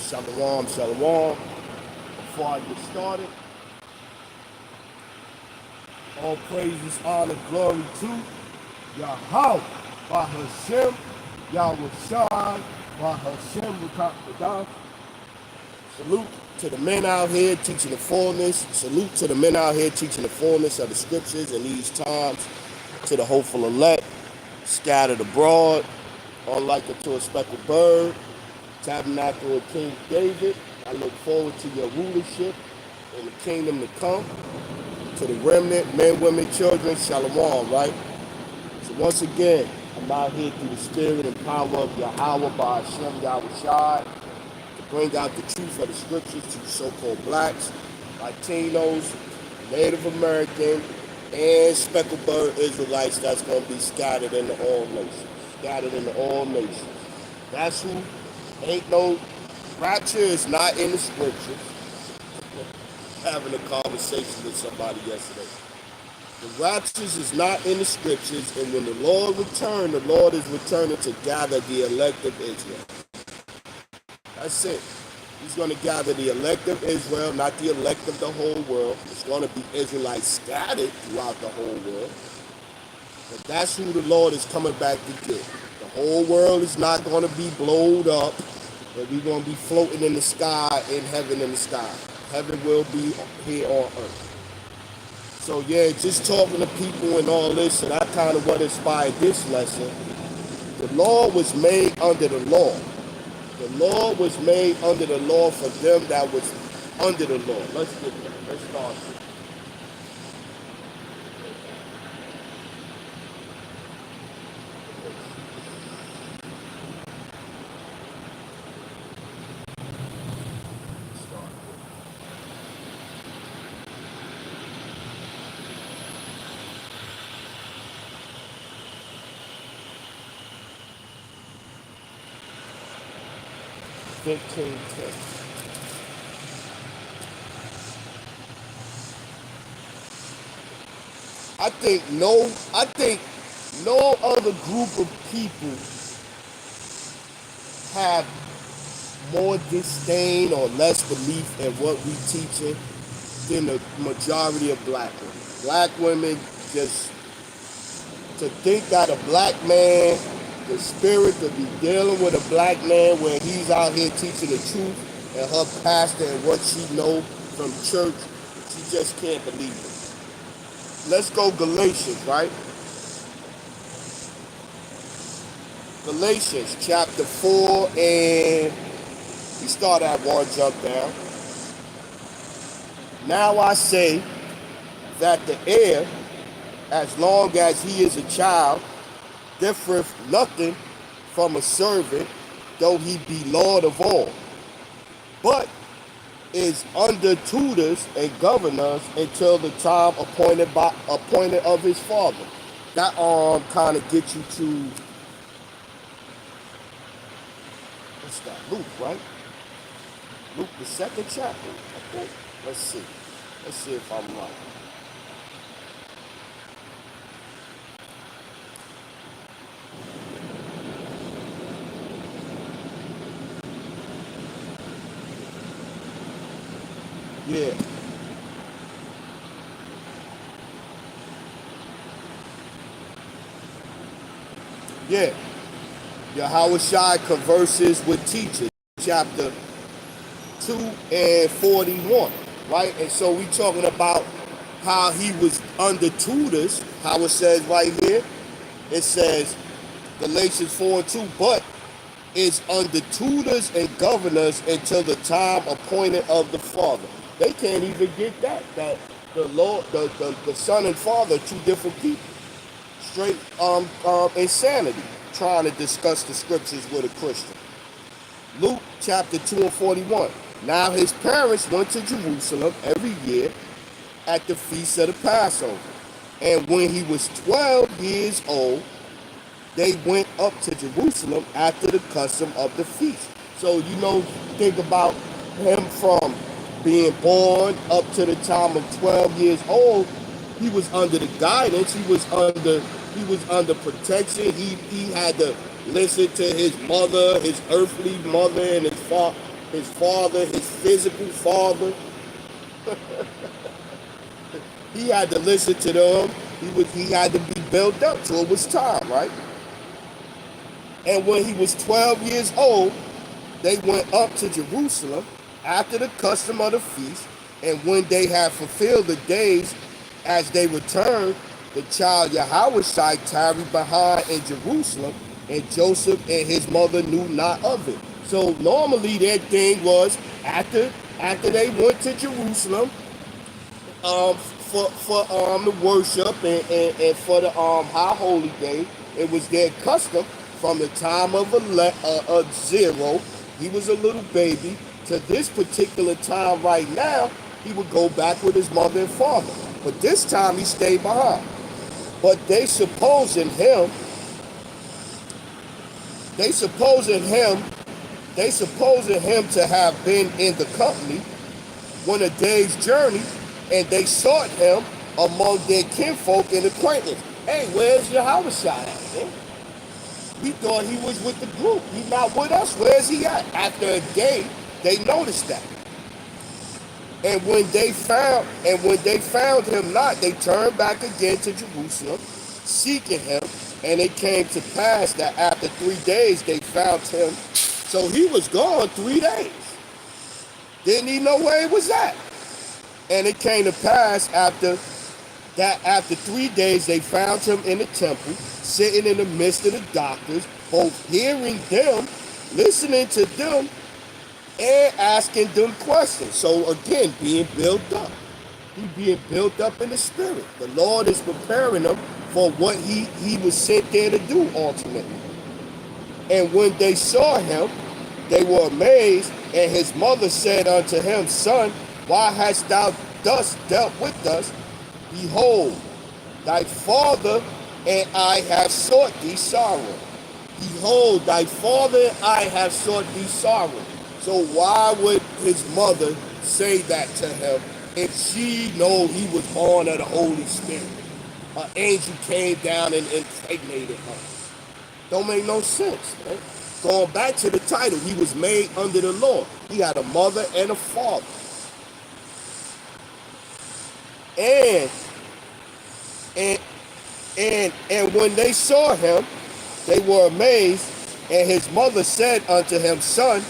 Shalom, shalom. Before I get started, all praises, honor, glory to Yahweh, by Hashem, Yahweh Shai, by Hashem, Rukak. Salute to the men out here teaching the fullness. Salute to the men out here teaching the fullness of the scriptures in these times. To the hopeful elect, scattered abroad, unlike unto a speckled bird. Tabernacle of King David, I look forward to your rulership in the kingdom to come. To the remnant, men, women, children, shalom, right? So once again, I'm out here through the spirit and power of Yahweh by Hashem, Yahweh Shai, to bring out the truth of the scriptures to the so-called blacks, Latinos, Native American, and speckled bird Israelites that's going to be scattered into all nations. Scattered into all nations. That's who. Ain't no rapture is not in the scriptures. Having a conversation with somebody yesterday. The raptures is not in the scriptures, and when the Lord returns, the Lord is returning to gather the elect of Israel. That's it. He's going to gather the elect of Israel, not the elect of the whole world. It's going to be Israelites scattered throughout the whole world. But that's who the Lord is coming back to get. The whole world is not going to be blowed up, but we're going to be floating in the sky, in heaven in the sky. Heaven will be here on earth. So yeah, just talking to people and all this, and that kind of what inspired this lesson. The law was made under the law. The law was made under the law for them that was under the law. Let's get there. Let's start. 15:10. I think no other group of people have more disdain or less belief in what we teaching than the majority of black women. Black women just to think that a black man, the spirit to be dealing with a black man when he's out here teaching the truth and her pastor and what she know from church, she just can't believe it. Let's go Galatians, right? Galatians chapter 4, and we start at 1, jump down. Now I say that the heir, as long as he is a child, differeth nothing from a servant, though he be Lord of all, but is under tutors and governors until the time appointed of his father. That kind of gets you to, what's that? Luke, right? Luke, the 2nd chapter, I think. Let's see. Let's see if I'm right. Yeah. Yeah. Yahweh Shai converses with teachers, chapter 2 and 41, right? And so we talking about how he was under tutors, how it says right here. It says, Galatians 4 and 2, but is under tutors and governors until the time appointed of the Father. They can't even get that the Lord, the Son and Father are two different people. Straight insanity, trying to discuss the scriptures with a Christian. Luke chapter 2 and 41. Now his parents went to Jerusalem every year at the feast of the Passover. And when he was 12 years old, they went up to Jerusalem after the custom of the feast. So, think about him from being born up to the time of 12 years old. He was under the guidance. He was under protection. He had to listen to his mother, his earthly mother, and his father. his father, his physical father. He had to listen to them. He had to be built up till it was time, right? And when he was 12 years old, they went up to Jerusalem after the custom of the feast. And when they had fulfilled the days as they returned, the child Yahushua tarried behind in Jerusalem, and Joseph and his mother knew not of it. So normally their thing was after they went to Jerusalem for the worship and for the high holy day, it was their custom from the time of a zero, he was a little baby, to this particular time right now, he would go back with his mother and father. But this time he stayed behind. But they supposing him to have been in the company one a day's journey, and they sought him among their kinfolk and acquaintance. Hey, where's Yahushua at, man? We thought he was with the group. He's not with us. Where's he at? After a day, they noticed that. And when they found him not, they turned back again to Jerusalem, seeking him. And it came to pass that after 3 days they found him. So he was gone 3 days. Didn't he know where he was at? And it came to pass after 3 days they found him in the temple, sitting in the midst of the doctors, both hearing them, listening to them, and asking them questions. So again, being built up. He being built up in the spirit. The Lord is preparing him for what he was sent there to do ultimately. And when they saw him, they were amazed, and his mother said unto him, Son, why hast thou thus dealt with us? Behold, thy father and I have sought thee sorrow. Behold, thy father and I have sought thee sorrow. So why would his mother say that to him if she know he was born of the Holy Spirit? An angel came down and impregnated her. Don't make no sense, man. Going back to the title, he was made under the law. He had a mother and a father. And when they saw him, they were amazed, and his mother said unto him, Son,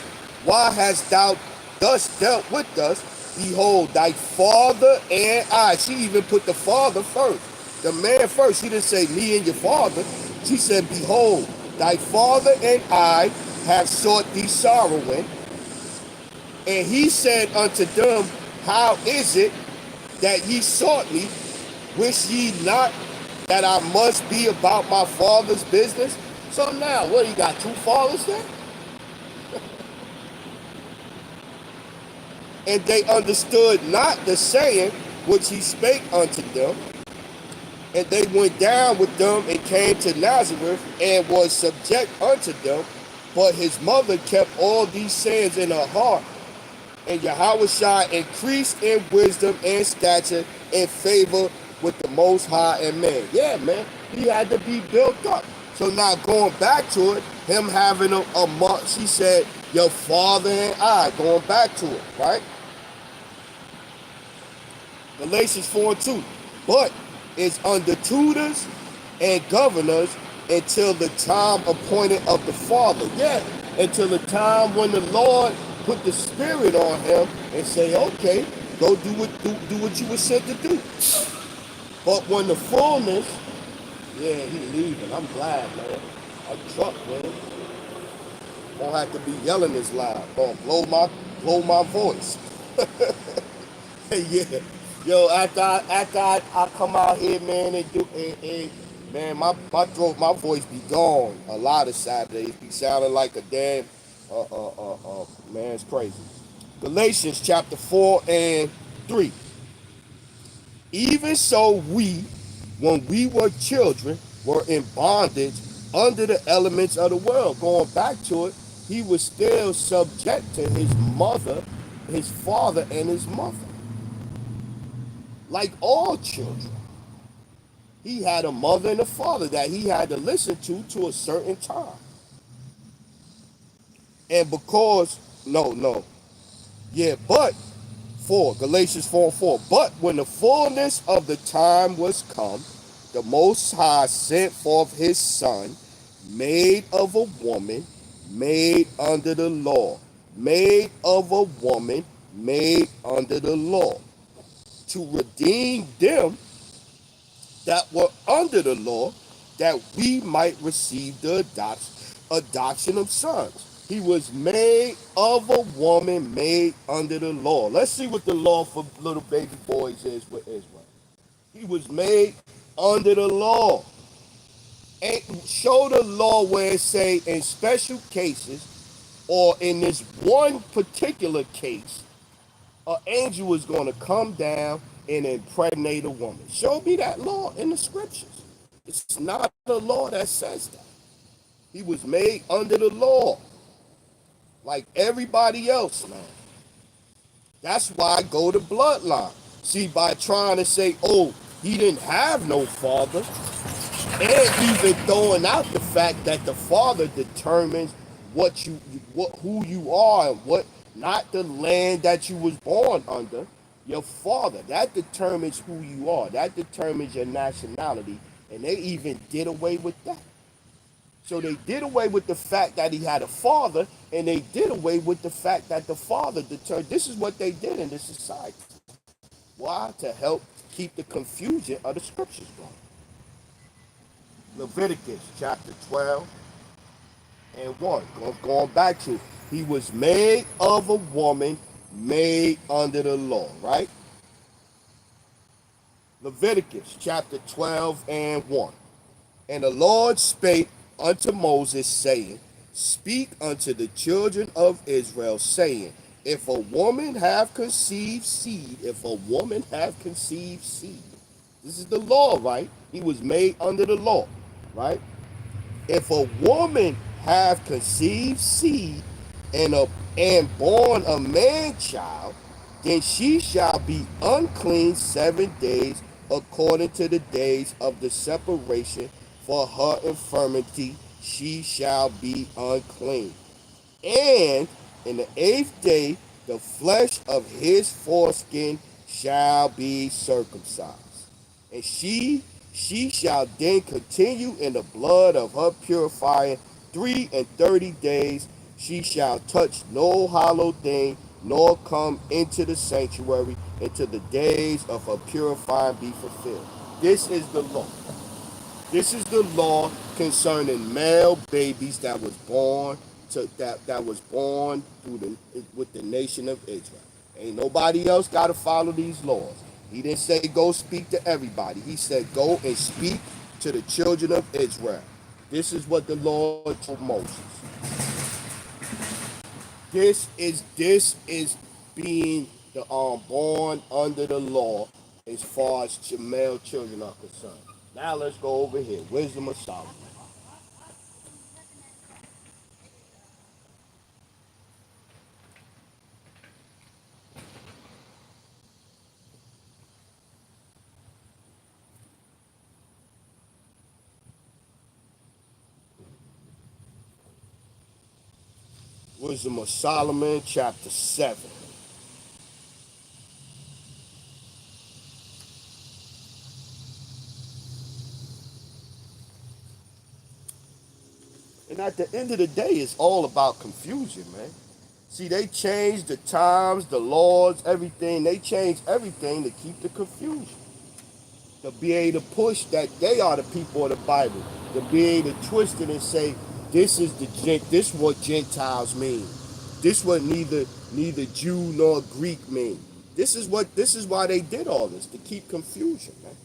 why hast thou thus dealt with us? Behold, thy father and I. She even put the father first, the man first. She didn't say me and your father. She said, Behold, thy father and I have sought thee sorrowing. And he said unto them, How is it that ye sought me? Wish ye not that I must be about my father's business? So now, what, he got 2 fathers there? And they understood not the saying which he spake unto them. And they went down with them and came to Nazareth and was subject unto them. But his mother kept all these sayings in her heart. And Yahushua increased in wisdom and stature and favor with the Most High and man. Yeah, man, he had to be built up. So now going back to it, him having a mother, she said, your father and I, going back to it, right? Galatians 4:2. But is under tutors and governors until the time appointed of the Father. Yeah, until the time when the Lord put the Spirit on him and say, okay, go do what you were sent to do. But when the fullness, yeah, he leaving. I'm glad, man. A truck, man. Won't have to be yelling this loud. Gonna blow my voice. Yeah. Yo, after I come out here, man, and man, my throat, my voice be gone a lot of Saturdays. Be sounding like a damn, man, it's crazy. Galatians chapter 4:3. Even so we, when we were children, were in bondage under the elements of the world. Going back to it, he was still subject to his mother, his father, and his mother. Like all children, he had a mother and a father that he had to listen to a certain time. And because, no, Yeah, but 4, Galatians 4 and 4. But when the fullness of the time was come, the Most High sent forth his Son, made of a woman, made under the law, made of a woman, made under the law, to redeem them that were under the law, that we might receive the adoption of sons. He was made of a woman, made under the law. Let's see what the law for little baby boys is with Israel. He was made under the law. And show the law where it say in special cases or in this one particular case, an angel is going to come down and impregnate a woman. Show me that law in the scriptures. It's not the law that says that. He was made under the law, like everybody else, man. That's why I go to bloodline. See, by trying to say, oh, he didn't have no father, and even throwing out the fact that the father determines who you are and what, not the land that you was born under. Your father, that determines who you are. That determines your nationality, and they even did away with that. So they did away with the fact that he had a father, and they did away with the fact that the father determined. This is what they did in this society. Why? To help keep the confusion of the scriptures going. Leviticus chapter 12 and 1. Going back to, he was made of a woman, made under the law, right? Leviticus chapter 12 and 1. And the Lord spake unto Moses, saying, Speak unto the children of Israel, saying, If a woman have conceived seed, if a woman have conceived seed, this is the law, right? He was made under the law, right? If a woman have conceived seed and born a man child, then she shall be unclean 7 days, according to the days of the separation. For her infirmity she shall be unclean. And in the 8th day the flesh of his foreskin shall be circumcised. And she shall then continue in the blood of her purifying 3 and 30 days. She shall touch no hollow thing, nor come into the sanctuary until the days of her purifying be fulfilled. This is the law. This is the law concerning male babies that was born that was born with the nation of Israel. Ain't nobody else got to follow these laws. He didn't say go speak to everybody. He said go and speak to the children of Israel. This is what the Lord told Moses. This is being the born under the law as far as male children are concerned. Now let's go over here. Wisdom of Solomon. Wisdom of Solomon, chapter 7. And at the end of the day, it's all about confusion, man. See, they changed the times, the laws, everything. They changed everything to keep the confusion. To be able to push that they are the people of the Bible. To be able to twist it and say, this is what Gentiles mean. This what neither Jew nor Greek mean. This is why they did all this, to keep confusion, man.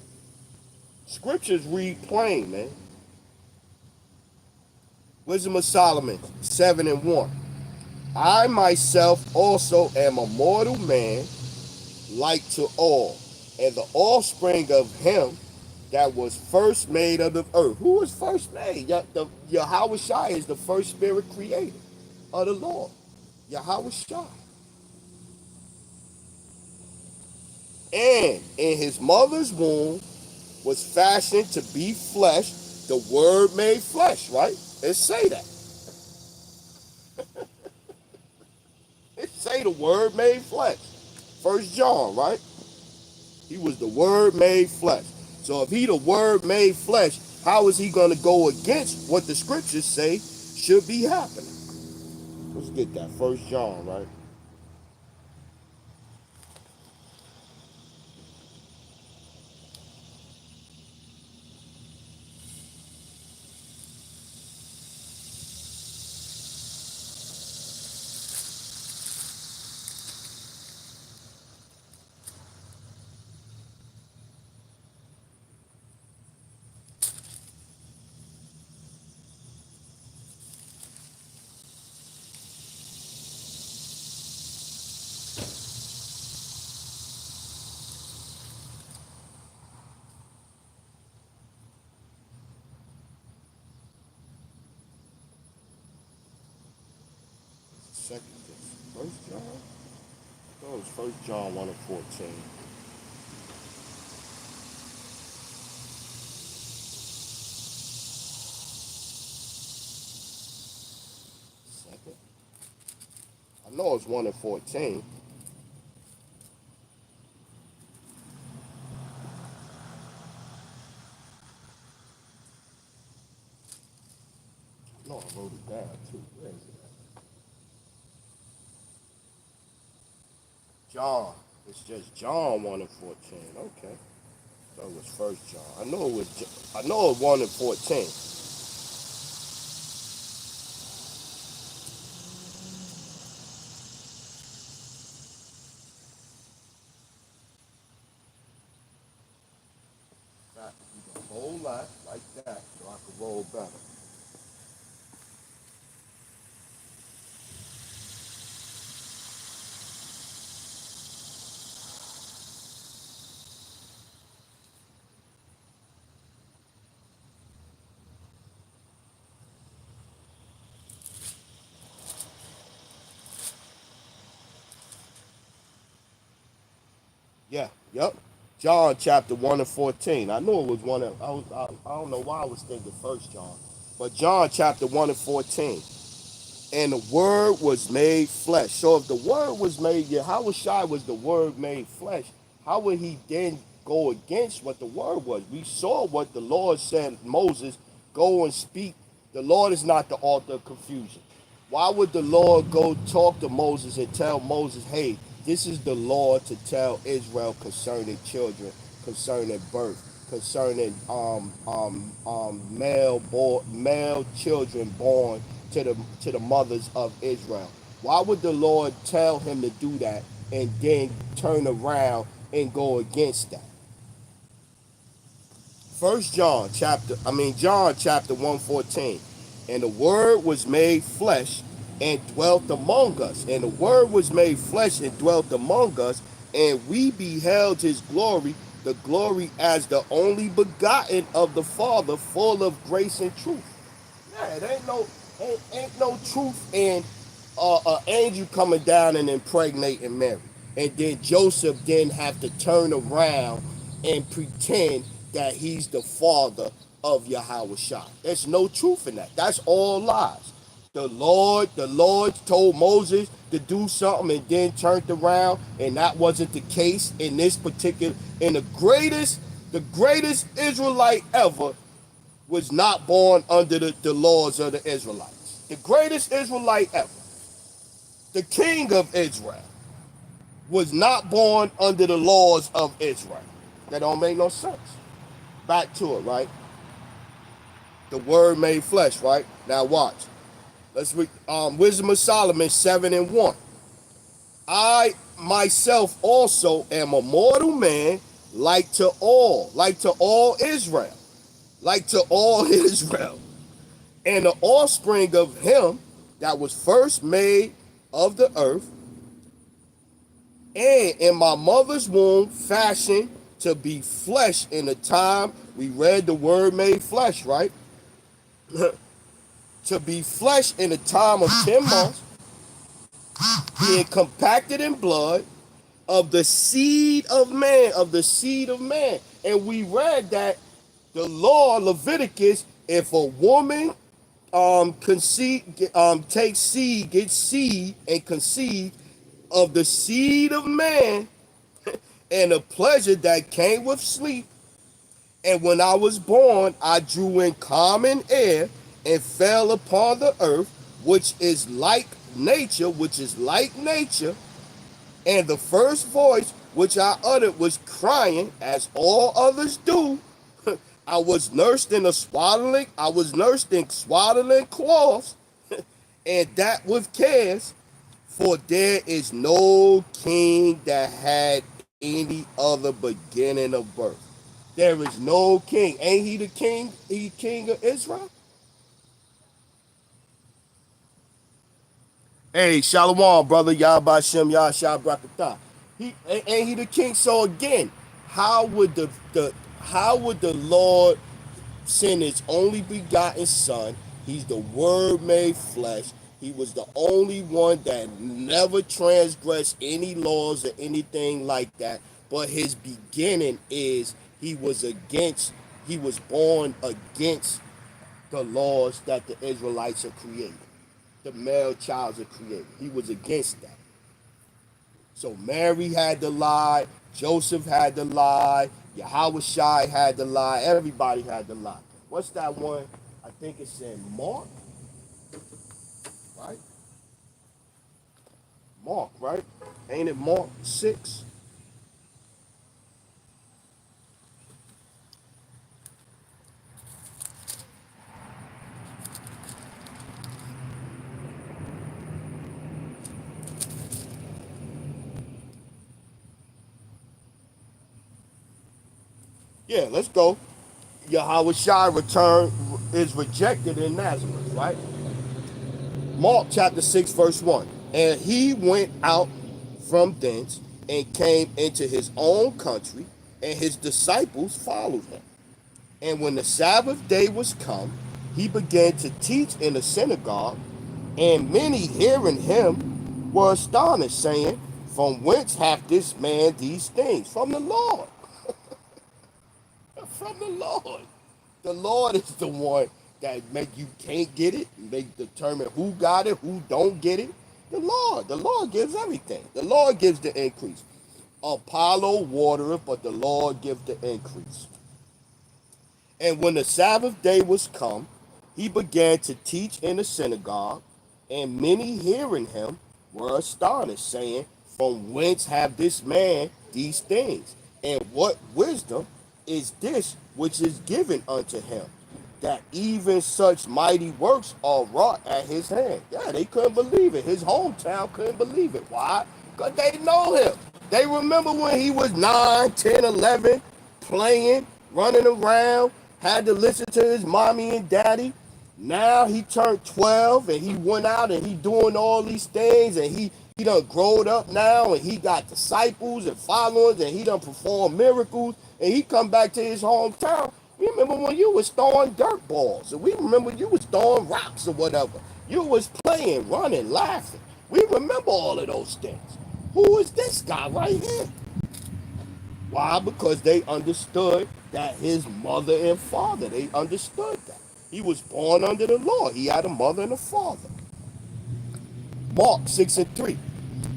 Scriptures read plain, man. Wisdom of Solomon 7 and 1. I myself also am a mortal man, like to all, and the offspring of him that was first made of the earth. Who was first made? Yahweh Shai is the first spirit created of the Lord. Yahweh Shai. And in his mother's womb was fashioned to be flesh, the word made flesh, right? It say that. It say say the word made flesh. First John, right? He was the word made flesh. So if he the word made flesh, how is he going to go against what the scriptures say should be happening? Let's get that. First John, right? Second, First John. That was First John 1:14. Second. I know it's 1:14. No, I wrote it down too. Where is it? John. It's just John 1:14. Okay. That was First John. I know it was. I know it 1:14. That you can roll that like that, so I can roll better. Yeah. Yep. John chapter 1:14. I knew it was one. I don't know why I was thinking First John, but John chapter 1:14. And the word was made flesh. So if the word was made, yeah, how was shy was the word made flesh? How would he then go against what the word was? We saw what the Lord said, Moses, go and speak. The Lord is not the author of confusion. Why would the Lord go talk to Moses and tell Moses, hey, this is the Lord to tell Israel concerning children, concerning birth, concerning male children born to the mothers of Israel. Why would the Lord tell him to do that and then turn around and go against that? John chapter 1:14. And the word was made flesh and dwelt among us. And the word was made flesh and dwelt among us, and we beheld his glory, the glory as the only begotten of the Father, full of grace and truth. Yeah, it ain't no truth in an angel coming down and impregnating Mary, and then Joseph then have to turn around and pretend that he's the father of Yahweh Shai. There's no truth in that. That's all lies. The Lord told Moses to do something and then turned around, and that wasn't the case in this particular. In the greatest Israelite ever was not born under the laws of the Israelites. The greatest Israelite ever, the king of Israel, was not born under the laws of Israel. That don't make no sense. Back to it, right? The word made flesh, right? Now watch. Let's read Wisdom of Solomon 7:1. I myself also am a mortal man, like to all Israel, like to all Israel. And the offspring of him that was first made of the earth, and in my mother's womb fashioned to be flesh in the time we read the word made flesh, right? To be flesh in the time of 10 months, being compacted in blood of the seed of man, of the seed of man. And we read that the law, Leviticus, if a woman conceive, takes seed, gets seed and conceive, of the seed of man and the pleasure that came with sleep. And when I was born, I drew in common air and fell upon the earth, which is like nature. And the first voice which I uttered was crying, as all others do. I was nursed in swaddling cloths, and that with cares, for there is no king that had any other beginning of birth. There is no king. Ain't he the king? He king of Israel? Hey, Shalom, brother. Yahbashem, Yahshua Brakatah. Ain't he the king? So again, how would the Lord send his only begotten son? He's the word made flesh. He was the only one that never transgressed any laws or anything like that. But his beginning is he was born against the laws that the Israelites are creating. The male child are created. He was against that. So Mary had to lie, Joseph had to lie, Yahweh Shai had to lie, everybody had to lie. What's that one? I think it's in Mark, right? Mark, right? Ain't it Mark 6? Yeah, let's go. Yahweh Shai return is rejected in Nazareth, right? Mark chapter 6, verse 1. And he went out from thence and came into his own country, and his disciples followed him. And when the Sabbath day was come, he began to teach in the synagogue, and many hearing him were astonished, saying, from whence hath this man these things? From the Lord. From the Lord. The Lord is the one that make you can't get it, make determine who got it, who don't get it. The Lord gives everything. The Lord gives the increase. Apollo watereth, but the Lord gives the increase. And when the Sabbath day was come, he began to teach in the synagogue, and many hearing him were astonished, saying, from whence have this man these things? And what wisdom is this which is given unto him, that even such mighty works are wrought at his hand? Yeah, they couldn't believe it. His hometown couldn't believe it. Why? Because they know him. They remember when he was 9, 10, 11, playing, running around, had to listen to his mommy and daddy. Now he turned 12 and he went out and he doing all these things, and he done growed up now, and he got disciples and followers, and he done performed miracles, and he come back to his hometown. We remember when you was throwing dirt balls, and we remember you was throwing rocks or whatever. You was playing, running, laughing. We remember all of those things. Who is this guy right here? Why? Because they understood that his mother and father, they understood that. He was born under the law. He had a mother and a father. Mark 6 and 3.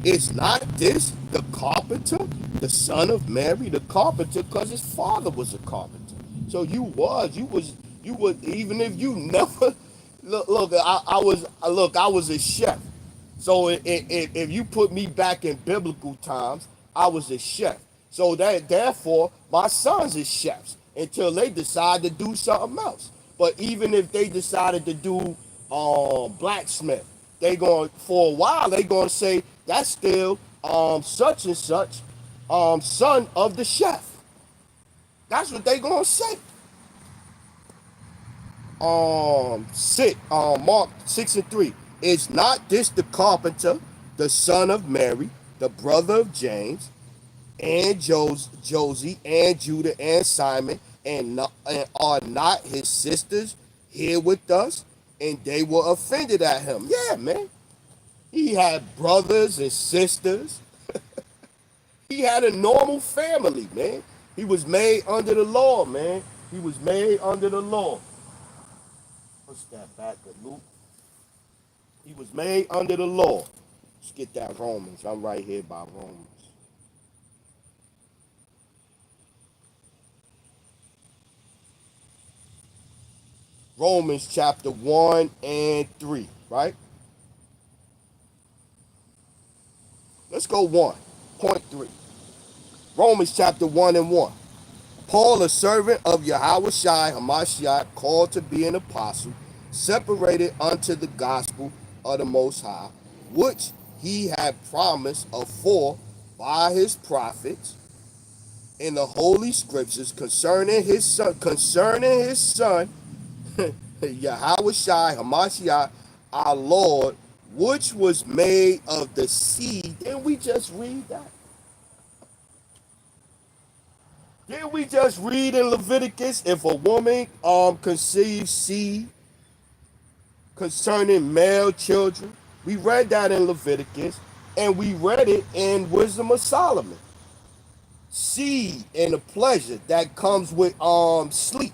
Is not this the carpenter, the son of Mary, the carpenter, because his father was a carpenter. So you was, even if you never, I was a chef. So if you put me back in biblical times, I was a chef. So that therefore my sons is chefs until they decide to do something else. But even if they decided to do blacksmith, they going for a while they gonna say that's still such and such son of the chef. That's what they gonna say. Mark 6 and 3. Is not this the carpenter, the son of Mary, the brother of James, and Josie, and Judah, and Simon, and are not his sisters here with us? And they were offended at him. Yeah, man. He had brothers and sisters. He had a normal family, man. He was made under the law, man. He was made under the law. What's that back of Luke? He was made under the law. Let's get that Romans. I'm right here by Romans. Romans chapter 1 and 3, right? Let's go 1.3. Romans chapter 1 and 1. Paul, a servant of Yahweh Shai Hamashiach, called to be an apostle, separated unto the gospel of the Most High, which he had promised afore by his prophets in the holy scriptures concerning his son, Yahweh Shai Hamashiach, our Lord, which was made of the seed. Didn't we just read that? Didn't we just read in Leviticus, if a woman conceives seed concerning male children? We read that in Leviticus, and we read it in Wisdom of Solomon. Seed and the pleasure that comes with sleep.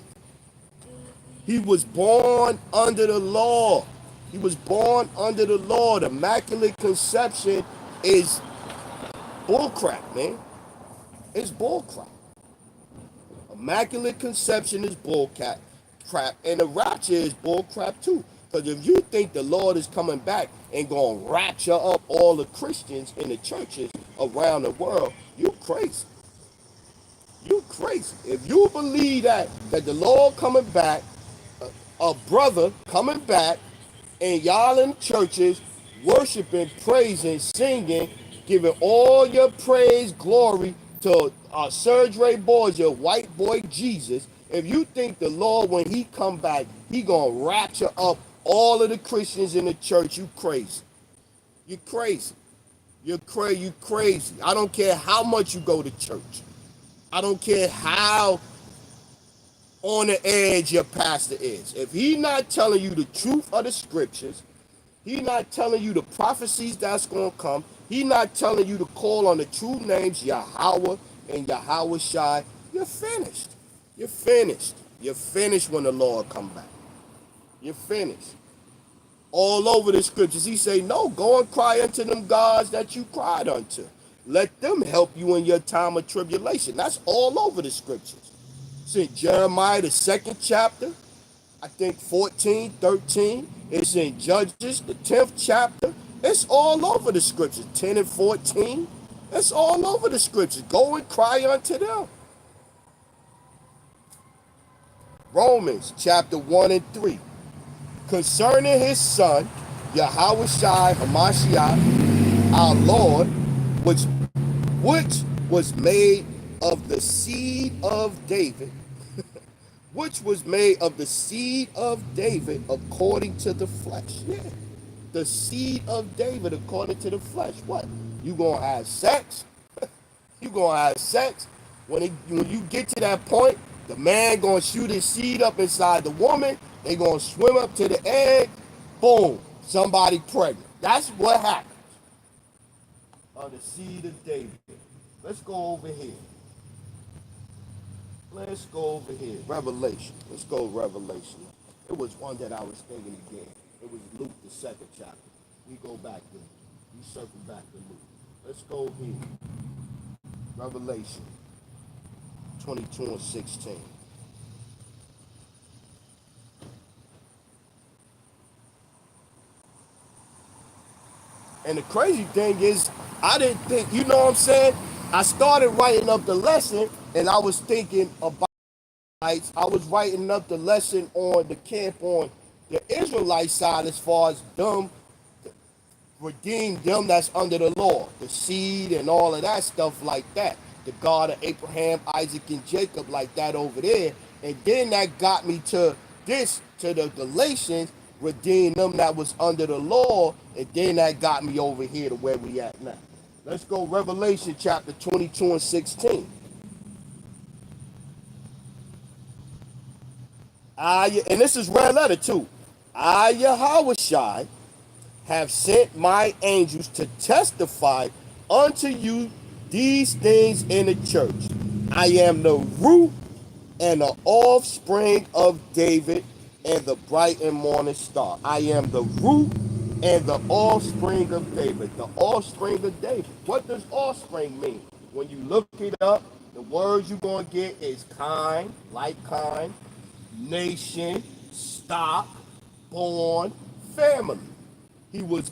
He was born under the law. He was born under the law. The immaculate conception is bullcrap, man. It's bullcrap. Immaculate conception is bullcrap, and the rapture is bullcrap too. Because if you think the Lord is coming back and going to rapture up all the Christians in the churches around the world, you crazy. You crazy. If you believe that the Lord coming back, a brother coming back, and y'all in churches worshiping, praising, singing, giving all your praise, glory to Sergey Borgia, white boy Jesus. If you think the Lord, when he come back, he gonna rapture up all of the Christians in the church, you crazy. You crazy. You're crazy. You crazy. I don't care how much you go to church. I don't care how on the edge your pastor is. If he not telling you the truth of the scriptures, he not telling you the prophecies that's going to come, he not telling you to call on the true names Yahweh and Yahweh Shai, you're finished. You're finished. You're finished when the Lord come back. You're finished. All over the scriptures, he say, no, go and cry unto them gods that you cried unto. Let them help you in your time of tribulation. That's all over the scriptures. It's in Jeremiah, the 2nd chapter, I think 14, 13. It's in Judges, the 10th chapter. It's all over the scriptures, 10 and 14. It's all over the scriptures. Go and cry unto them. Romans chapter 1 and 3. Concerning his son, Yahweh Shai Hamashiach, our Lord, which was made of the seed of David, which was made of the seed of David according to the flesh. Yeah, the seed of David according to the flesh. What? You gonna have sex? You gonna have sex? When you get to that point, the man gonna shoot his seed up inside the woman. They gonna swim up to the egg. Boom, somebody pregnant. That's what happens on the seed of David. Let's go over here. Let's go over here. Revelation. Let's go Revelation. It was one that I was thinking again. It was Luke, the 2nd chapter. We go back there. We circle back to Luke. Let's go here. Revelation 22 and 16. And the crazy thing is, I didn't think, you know what I'm saying? I started writing up the lesson, and I was thinking about Israelites. I was writing up the lesson on the camp on the Israelite side as far as them, redeem them that's under the law, the seed and all of that stuff like that. The God of Abraham, Isaac, and Jacob like that over there. And then that got me to this, to the Galatians, redeem them that was under the law, and then that got me over here to where we at now. Let's go Revelation chapter 22 and 16. And this is red letter too. I, Yahweh Shai, have sent my angels to testify unto you these things in the church. I am the root and the offspring of David and the bright and morning star. I am the root and the offspring of David. The offspring of David. What does offspring mean? When you look it up, the words you're going to get is kind, like kind, nation, stock, born, family. He was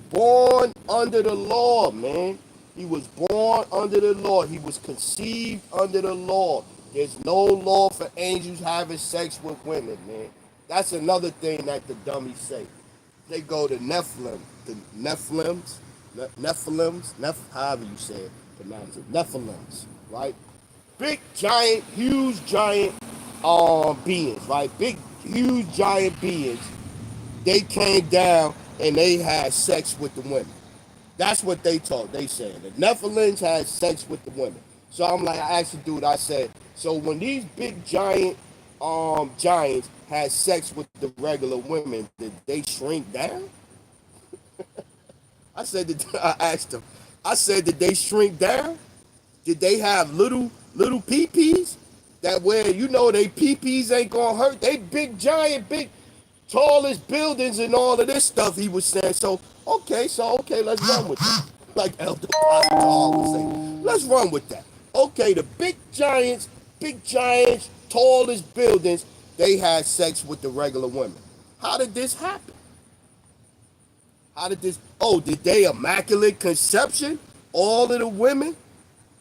born under the law, man. He was born under the law. He was conceived under the law. There's no law for angels having sex with women, man. That's another thing that the dummies say. They go to Nephilim, the however you say it, pronounce it, Nephilims, right? Big, giant, huge, giant beings, right? Big, huge, giant beings. They came down and they had sex with the women. That's what they taught. They said the Nephilims had sex with the women. So I'm like, I asked the dude. I said, so when these big giant giants had sex with the regular women, did they shrink down? I asked him. I said, did they shrink down? Did they have little pee-pees that where they pee-pees ain't gonna hurt? They big giant big tallest buildings and all of this stuff he was saying. So okay, let's run with that. Like Elder Pastor was saying. Let's run with that. Okay, the big giants, tallest buildings, they had sex with the regular women. How did this happen? Did they immaculate conception? All of the women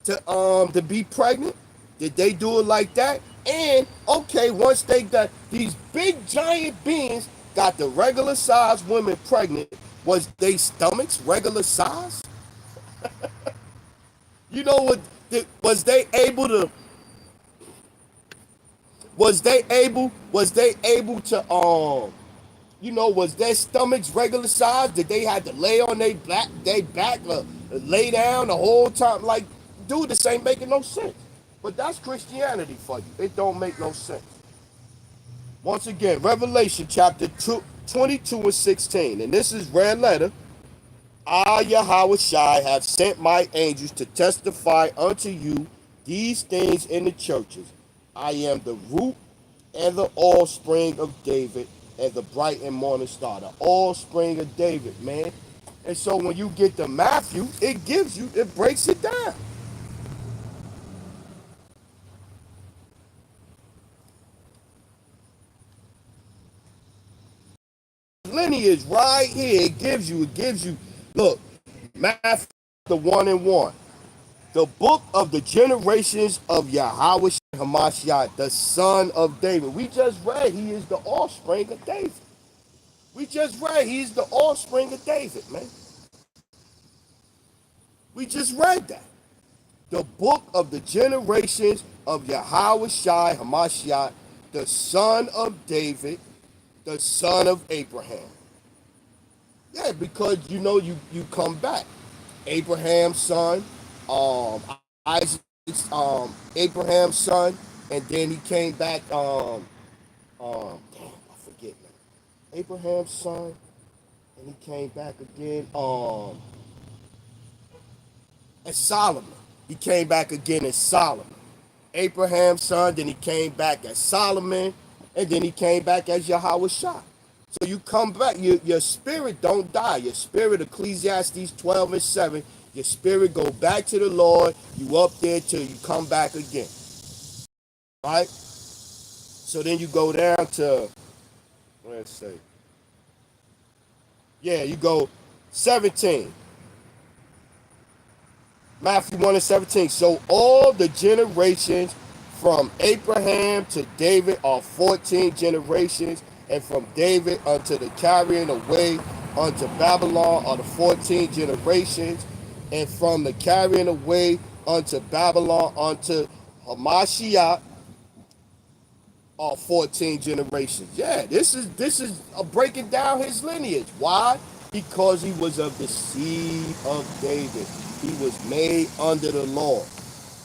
to be pregnant? Did they do it like that? And okay, once they got these big giant beings got the regular size women pregnant, was they stomachs regular size? You know what? Was they able to? Was they able to? Was their stomachs regular size? Did they have to lay on their back, lay down the whole time? Like, dude, this ain't making no sense. But that's Christianity for you. It don't make no sense. Once again, Revelation chapter 22 and 16. And this is red letter. I, Yahweh Shai, have sent my angels to testify unto you these things in the churches. I am the root and the offspring of David and the bright and morning star. The offspring of David, man. And so when you get to Matthew, it breaks it down. Lineage right here. It gives you, look, Matthew the 1 and 1. The book of the generations of Yahweh Hamashiach, the son of David. We just read he is the offspring of David. We just read he's the offspring of David, man. We just read that. The book of the generations of Yahweh Shai Hamashiach, the son of David, the son of Abraham. Yeah, because you come back. Abraham's son, Isaac's Abraham's son, and then he came back. Damn, I forget now. Abraham's son, and he came back again. As Solomon, he came back again as Solomon. Abraham's son, then he came back as Solomon, and then he came back as Yahweh Shai. So you come back, your spirit don't die. Your spirit, Ecclesiastes 12 and 7, your spirit go back to the Lord. You up there till you come back again. Right? So then you go down to, let's say, yeah, you go 17. Matthew 1 and 17. So all the generations from Abraham to David are 14 generations, and from David unto the carrying away unto Babylon are the 14 generations, and from the carrying away unto Babylon unto Hamashiach are 14 generations. Yeah, this is breaking down his lineage. Why? Because he was of the seed of David. He was made under the law.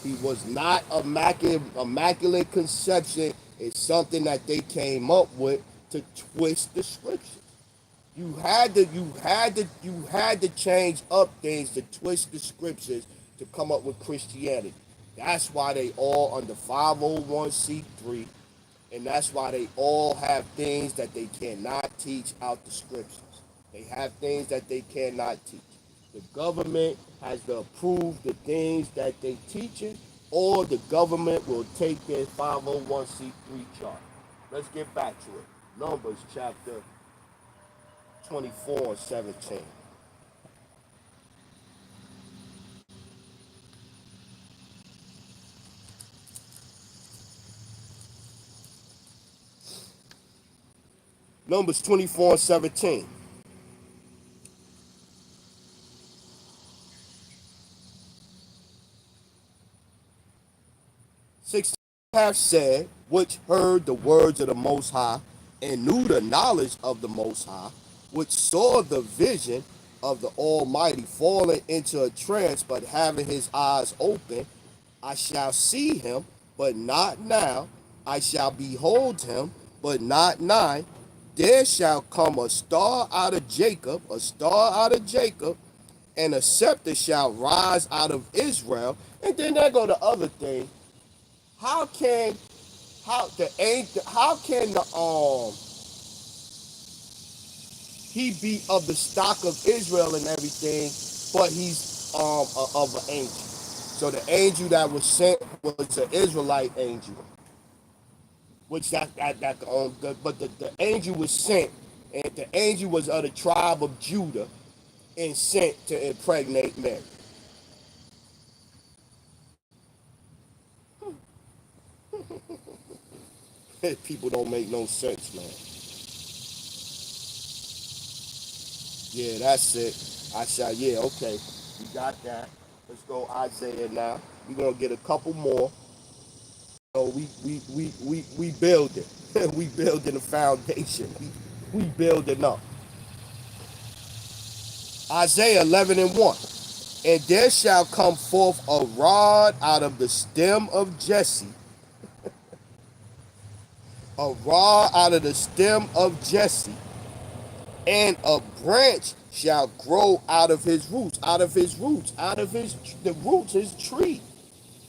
He was not immaculate conception. It's something that they came up with to twist the scriptures. You had to change up things to twist the scriptures to come up with Christianity. That's why they all under 501c3, and that's why they all have things that they cannot teach out the scriptures. They have things that they cannot teach. The government has to approve the things that they teaching, or the government will take their 501c3 chart. Let's get back to it. Numbers chapter 24 and 17. Numbers 24 and 17. 16 have said, which heard the words of the Most High, and knew the knowledge of the Most High, which saw the vision of the Almighty, falling into a trance, but having his eyes open. I shall see him, but not now. I shall behold him, but not nigh. There shall come a star out of Jacob, a star out of Jacob, and a scepter shall rise out of Israel. And then there go the other thing. How can how can the he be of the stock of Israel and everything, but he's of an angel? So the angel that was sent was an Israelite angel, which but the angel was sent, and the angel was of the tribe of Judah and sent to impregnate Mary. People don't make no sense, man. Yeah, that's it. I shall. Yeah, okay. We got that. Let's go Isaiah now. We're gonna get a couple more. So we build it. We building a foundation. We building up. Isaiah 11 and 1. And there shall come forth a rod out of the stem of Jesse, a rod out of the stem of Jesse, and a branch shall grow out of his roots, out of his roots, out of the roots, his tree.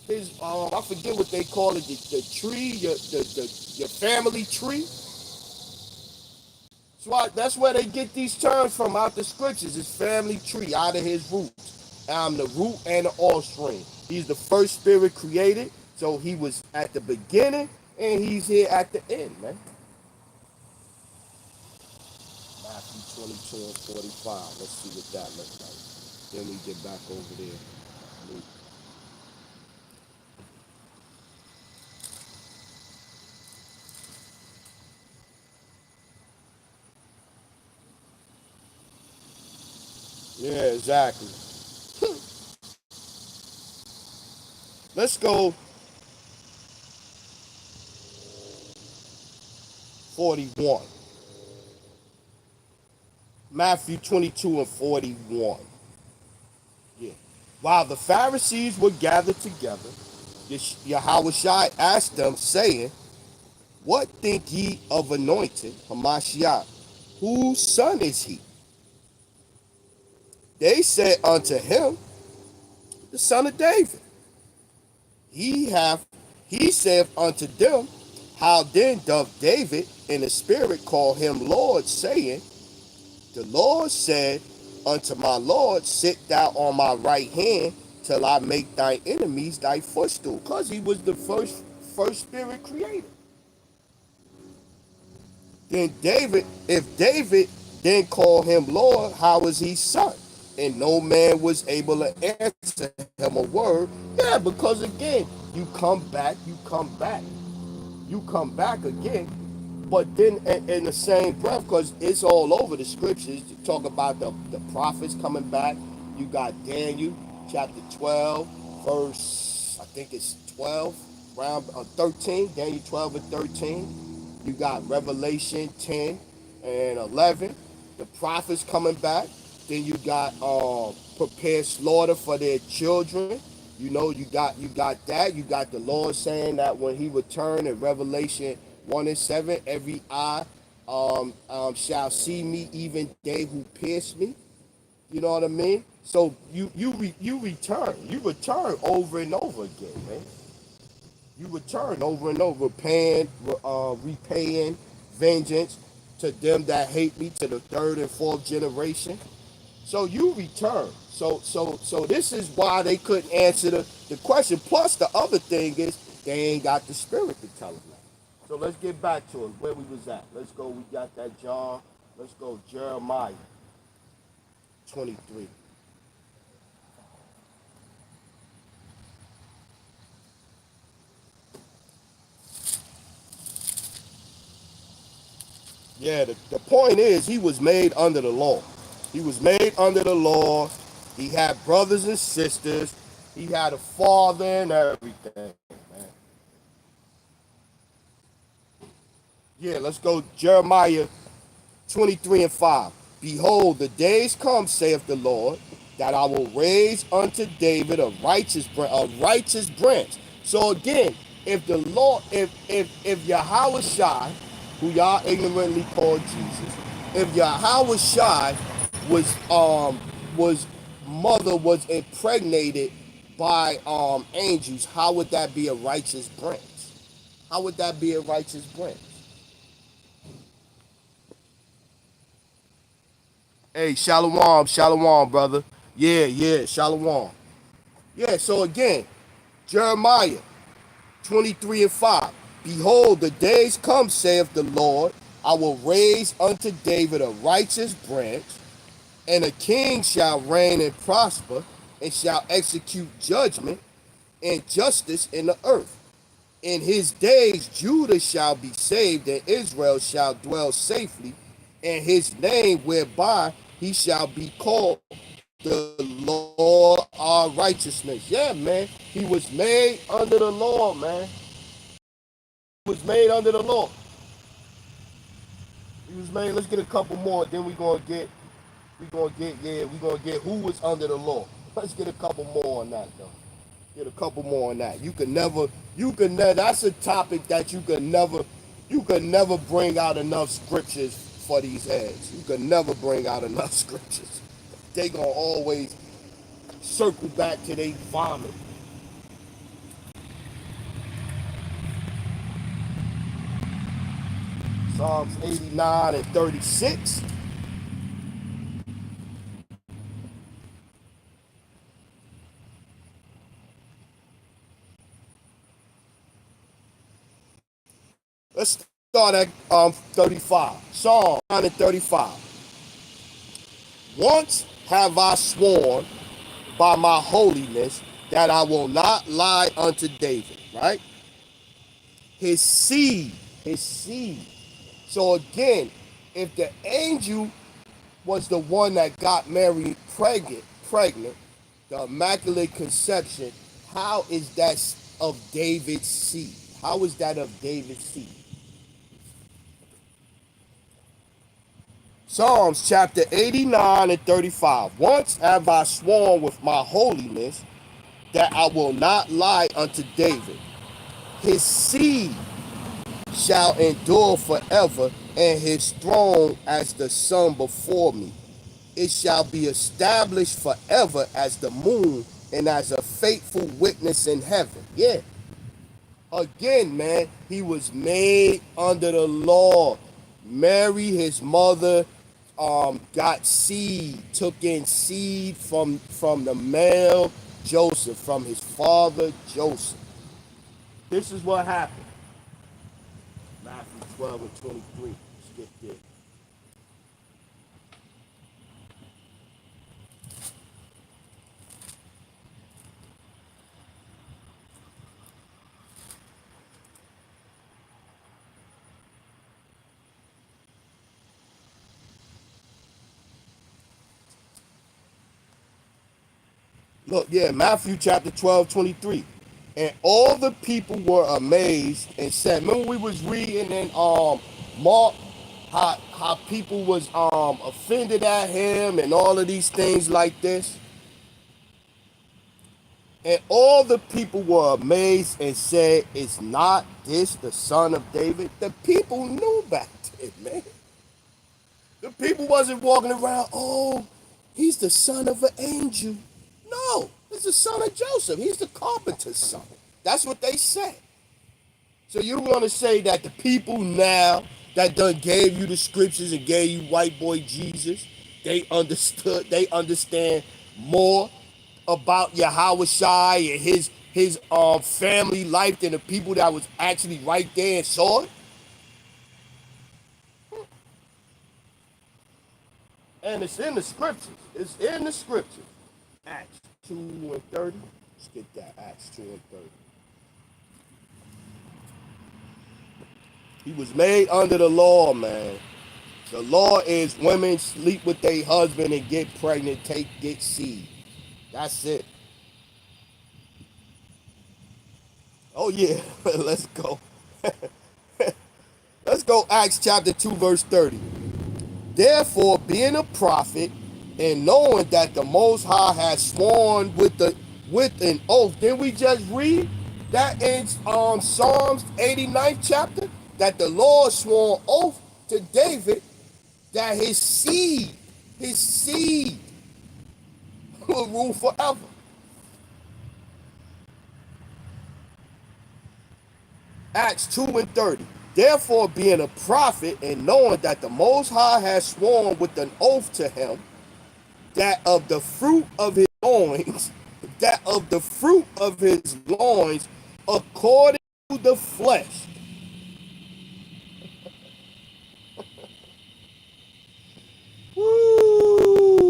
His I forget what they call it, the tree, your family tree. That's where they get these terms from out the scriptures. His family tree, out of his roots. I'm the root and the offspring. He's the first spirit created, so he was at the beginning and he's here at the end, man. Matthew 22 and 45. Let's see what that looks like. Then we get back over there. Yeah, exactly. Let's go 41. Matthew 22 and 41. Yeah. While the Pharisees were gathered together, Yahushua asked them, saying, what think ye of anointed Hamashiach? Whose son is he? They said unto him, the son of David. He saith unto them, how then doth David in the spirit call him Lord, saying, the Lord said unto my Lord, sit thou on my right hand till I make thy enemies thy footstool. Because he was the first spirit created. Then if David then called him Lord, how was he son? And no man was able to answer him a word. Yeah, because again, you come back again. But then in the same breath, because it's all over the scriptures, you talk about the prophets coming back. You got Daniel chapter 12, verse, I think it's 12, around 13, Daniel 12 and 13. You got Revelation 10 and 11, the prophets coming back. Then you got prepare slaughter for their children. You know, you got that. You got the Lord saying that when he returned in Revelation 1 and 7, every eye shall see me, even they who pierced me. You know what I mean? So you return over and over again, man. You return over and over, repaying vengeance. to them that hate me, to the third and fourth generation. So you return. So this is why they couldn't answer the question. Plus the other thing is they ain't got the spirit to tell them that. So let's get back to it. Where we was at. Let's go. We got that John. Let's go Jeremiah 23. Yeah, the point is he was made under the law. He was made under the law. He had brothers and sisters. He had a father and everything, man. Yeah, let's go Jeremiah 23 and 5. Behold, the days come, saith the Lord, that I will raise unto David a righteous branch. So again, if the Lord, if Yahweh Shai, who y'all ignorantly call Jesus, if Yahweh Shai was mother was impregnated by angels, how would that be a righteous branch? How would that be a righteous branch? Hey, shalom, shalom, brother. Yeah, shalom. Yeah, so again, Jeremiah 23 and 5. Behold, the days come, saith the Lord, I will raise unto David a righteous branch, and a king shall reign and prosper, and shall execute judgment and justice in the earth. In his days Judah shall be saved, and Israel shall dwell safely, and his name whereby he shall be called the Lord our righteousness. Yeah, man. He was made under the law, man. He was made under the law. He was made. Let's get a couple more. Then we're gonna get who was under the law. Let's get a couple more on that though. Get a couple more on that. That's a topic that you can never bring out enough scriptures for these heads. You can never bring out enough scriptures. They gonna always circle back to they vomit. Psalms 89 and 36. Let's start at 35. Psalm 9 and 35. Once have I sworn by my holiness that I will not lie unto David, right? His seed, his seed. So again, if the angel was the one that got Mary pregnant, the Immaculate Conception, how is that of David's seed? How is that of David's seed? Psalms chapter 89 and 35. Once have I sworn with my holiness that I will not lie unto David. His seed shall endure forever, and his throne as the sun before me. It shall be established forever as the moon and as a faithful witness in heaven. Yeah. Again, man, he was made under the law. Mary, his mother, got seed, took in seed from the male Joseph, from his father Joseph. This is what happened. Matthew 12 and 23. Let's get there. Look, yeah, Matthew chapter 12, 23. And all the people were amazed and said, remember we was reading in Mark how people was offended at him and all of these things like this. And all the people were amazed and said, is not this the son of David? The people knew back then, man. The people wasn't walking around, oh, he's the son of an angel. No, he's the son of Joseph. He's the carpenter's son. That's what they said. So you want to say that the people now that done gave you the scriptures and gave you white boy Jesus. They understand more about Yahweh Shai and his family life than the people that was actually right there and saw it. And it's in the scriptures. It's in the scriptures. Acts 2 and 30. Let's get that. Acts 2 and 30. He was made under the law, man. The law is women sleep with their husband and get pregnant, get seed. That's it. Oh yeah, let's go. Let's go Acts chapter 2 verse 30. Therefore, being a prophet and knowing that the Most High has sworn with an oath. Didn't we just read that in Psalms 89th chapter? That the Lord swore oath to David that his seed will rule forever. Acts 2 and 30. Therefore, being a prophet and knowing that the Most High has sworn with an oath to him that of the fruit of his loins, according to the flesh. Woo!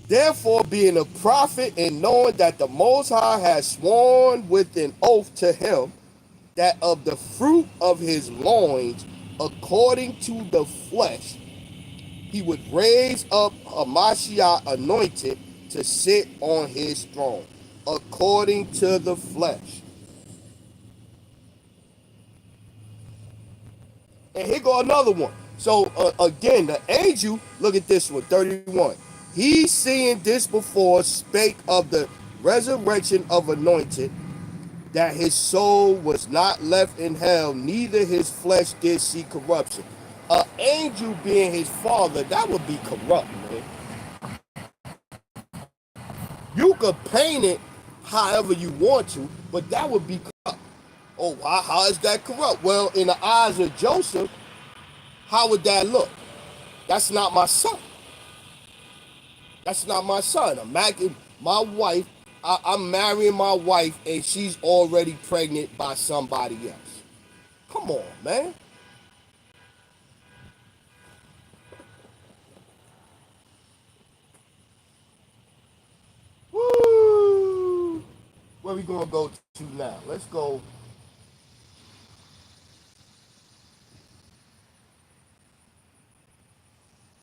Therefore, being a prophet and knowing that the Most High has sworn with an oath to him that of the fruit of his loins, according to the flesh, he would raise up a Mashiach anointed to sit on his throne, according to the flesh. And here go another one. So again, the angel, look at this one, 31. He seeing this before spake of the resurrection of anointed, that his soul was not left in hell, neither his flesh did see corruption. An angel being his father, that would be corrupt, man. You could paint it however you want to, but that would be corrupt. Oh, how is that corrupt? Well, in the eyes of Joseph, how would that look? That's not my son. That's not my son. Imagine my wife, I'm marrying my wife and she's already pregnant by somebody else. Come on, man. Woo! Where we gonna go to now? Let's go.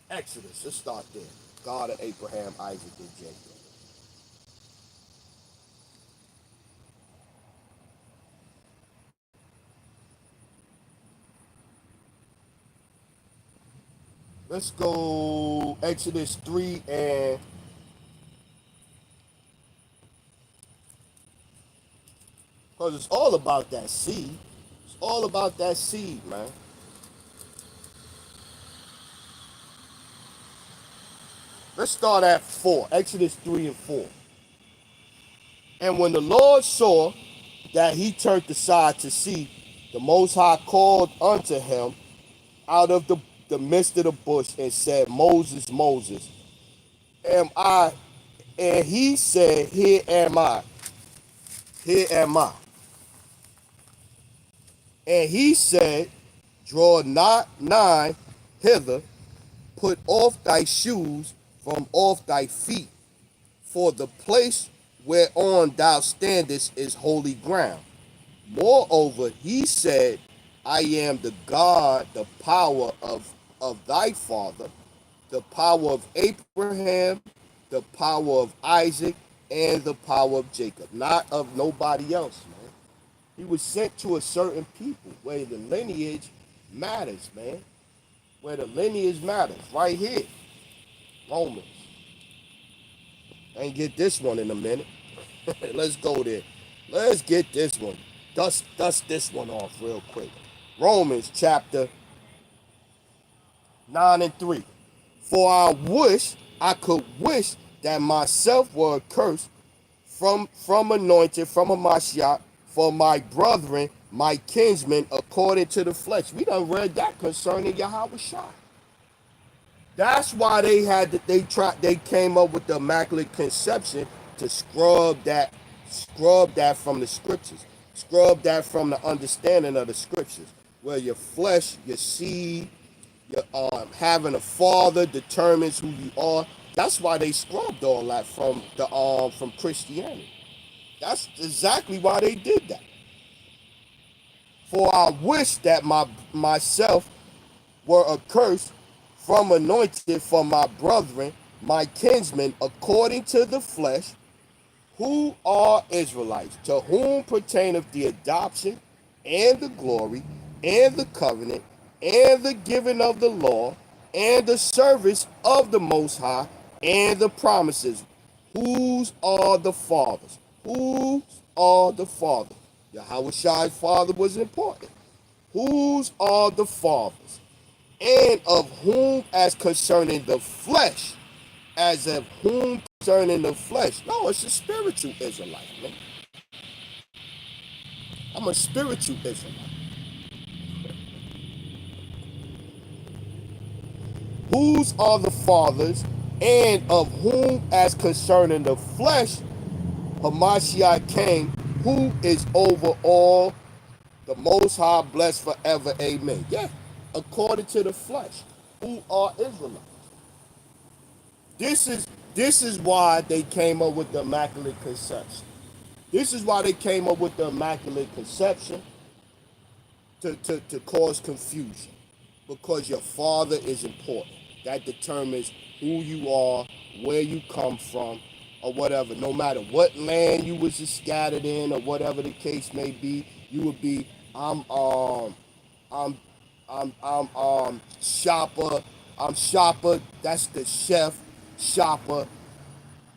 Exodus. Let's start there. God of Abraham, Isaac, and Jacob. Let's go Exodus 3 and because it's all about that seed. It's all about that seed, man. Let's start at 4. Exodus 3 and 4. And when the Lord saw that he turned aside to see, the Most High called unto him out of the midst of the bush and said, Moses, Moses, am I? And he said, here am I. Here am I. And he said, draw not nigh hither, put off thy shoes from off thy feet, for the place whereon thou standest is holy ground. Moreover, he said, I am the God, the power of thy father, the power of Abraham, the power of Isaac, and the power of Jacob, not of nobody else, man. He was sent to a certain people where the lineage matters, man. Where the lineage matters, right here. Romans. And get this one in a minute. Let's go there. Let's get this one. Dust this one off real quick. Romans chapter 9 and 3. For I could wish that myself were accursed from anointed, from a Mashiach, for my brethren my kinsman according to the flesh. We done read that concerning Yahweh Shai. That's why they came up with the Immaculate Conception to scrub that from the scriptures, scrub that from the understanding of the scriptures, where your flesh, your seed, your having a father determines who you are. That's why they scrubbed all that from Christianity. That's exactly why they did that. For I wish that myself were accursed from anointed for my brethren, my kinsmen, according to the flesh, who are Israelites, to whom pertaineth the adoption, and the glory, and the covenant, and the giving of the law, and the service of the Most High, and the promises. Whose are the fathers? Whose are the fathers? Yahweh Shai's father was important. Whose are the fathers? And of whom as concerning the flesh, as of whom concerning the flesh. No, it's a spiritual Israelite, man. I'm a spiritual Israelite. Whose are the fathers, and of whom as concerning the flesh, Hamashiach came, who is over all, the Most High, blessed forever. Amen. Yeah, according to the flesh, who are Israelites. This is this is why they came up with the Immaculate Conception. This is why they came up with the Immaculate Conception to cause confusion. Because your father is important. That determines who you are, where you come from, or whatever. No matter what land you was scattered in, or whatever the case may be, you would be, I'm shopper, I'm shopper, that's the chef, shopper,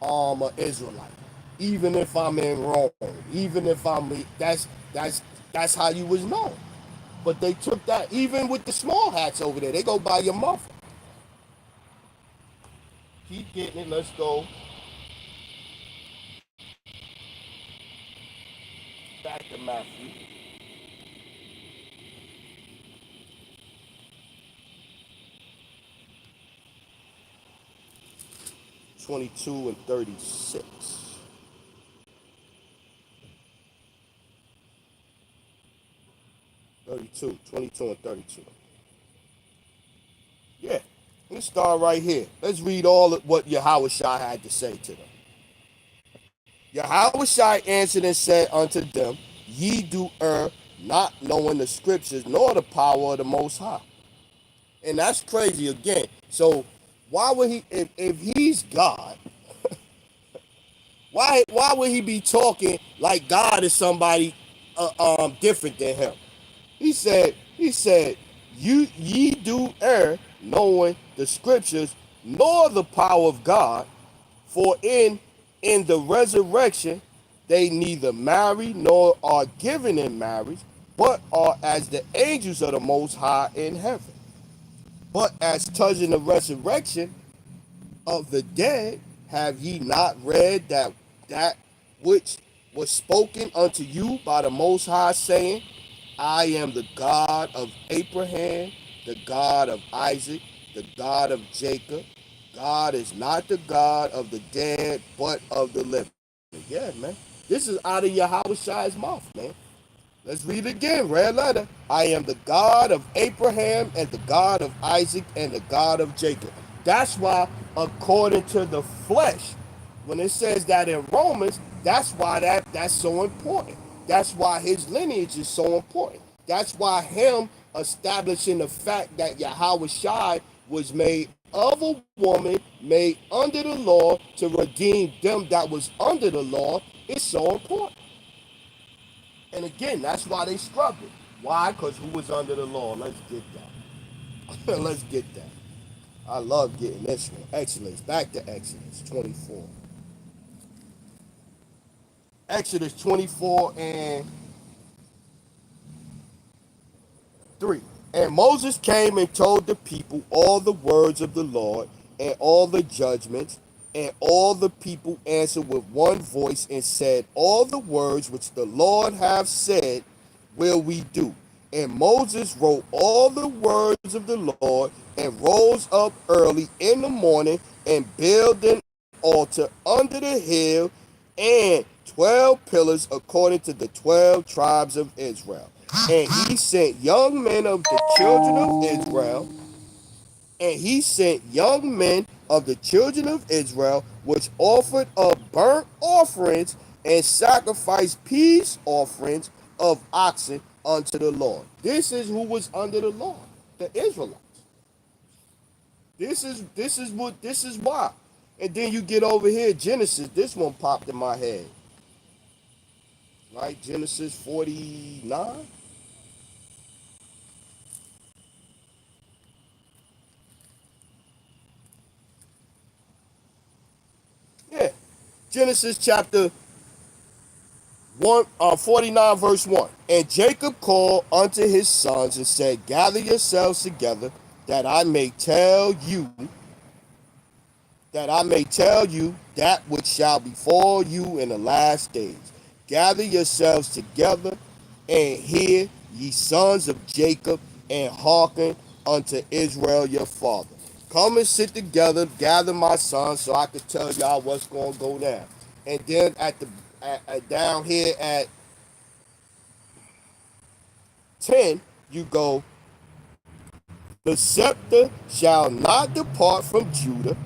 an Israelite. Even if I'm in Rome, even if that's how you was known. But they took that, even with the small hats over there, they go by your muffler. Keep getting it, let's go. Back to Matthew. '22 and 36. 32, 22 and 32. Yeah, let's start right here. Let's read all of what Yahweh Shai had to say to them. Yahweh Shai answered and said unto them, Ye do err, not knowing the scriptures, nor the power of the Most High. And that's crazy again. So why would he, if he's God, why would he be talking like God is somebody different than him? He said, ye do err, knowing the scriptures, nor the power of God, for in the resurrection they neither marry nor are given in marriage, but are as the angels of the Most High in heaven. But as touching the resurrection of the dead, have ye not read that which was spoken unto you by the Most High, saying, I am the God of Abraham, the God of Isaac, the God of Jacob. God is not the God of the dead, but of the living. Yeah, man. This is out of Yahweh Shai's mouth, man. Let's read it again, red letter. I am the God of Abraham and the God of Isaac and the God of Jacob. That's why, according to the flesh, when it says that in Romans, that's why that's so important. That's why his lineage is so important. That's why him establishing the fact that Yahweh Shai was made of a woman, made under the law to redeem them that was under the law is so important. And again, that's why they scrubbed it. Why? Because who was under the law? Let's get that. Let's get that. I love getting this one. Exodus. Back to Exodus 24. Exodus 24 and 3. And Moses came and told the people all the words of the Lord and all the judgments. And all the people answered with one voice and said, All the words which the Lord hath said, will we do. And Moses wrote all the words of the Lord and rose up early in the morning and built an altar under the hill and 12 pillars according to the 12 tribes of Israel. And he sent young men of the children of Israel and he sent young men of the children of Israel, which offered up burnt offerings and sacrificed peace offerings of oxen unto the Lord. This is who was under the law, the Israelites. This is why. And then you get over here, Genesis. This one popped in my head, right? Genesis 49. Yeah, Genesis chapter 49 verse 1. And Jacob called unto his sons and said, gather yourselves together that I may tell you that which shall befall you in the last days. Gather yourselves together and hear, ye sons of Jacob, and hearken unto Israel your father. Come and sit together, gather my sons, so I can tell y'all what's going to go down. And then down here at 10, you go, the scepter shall not depart from Judah.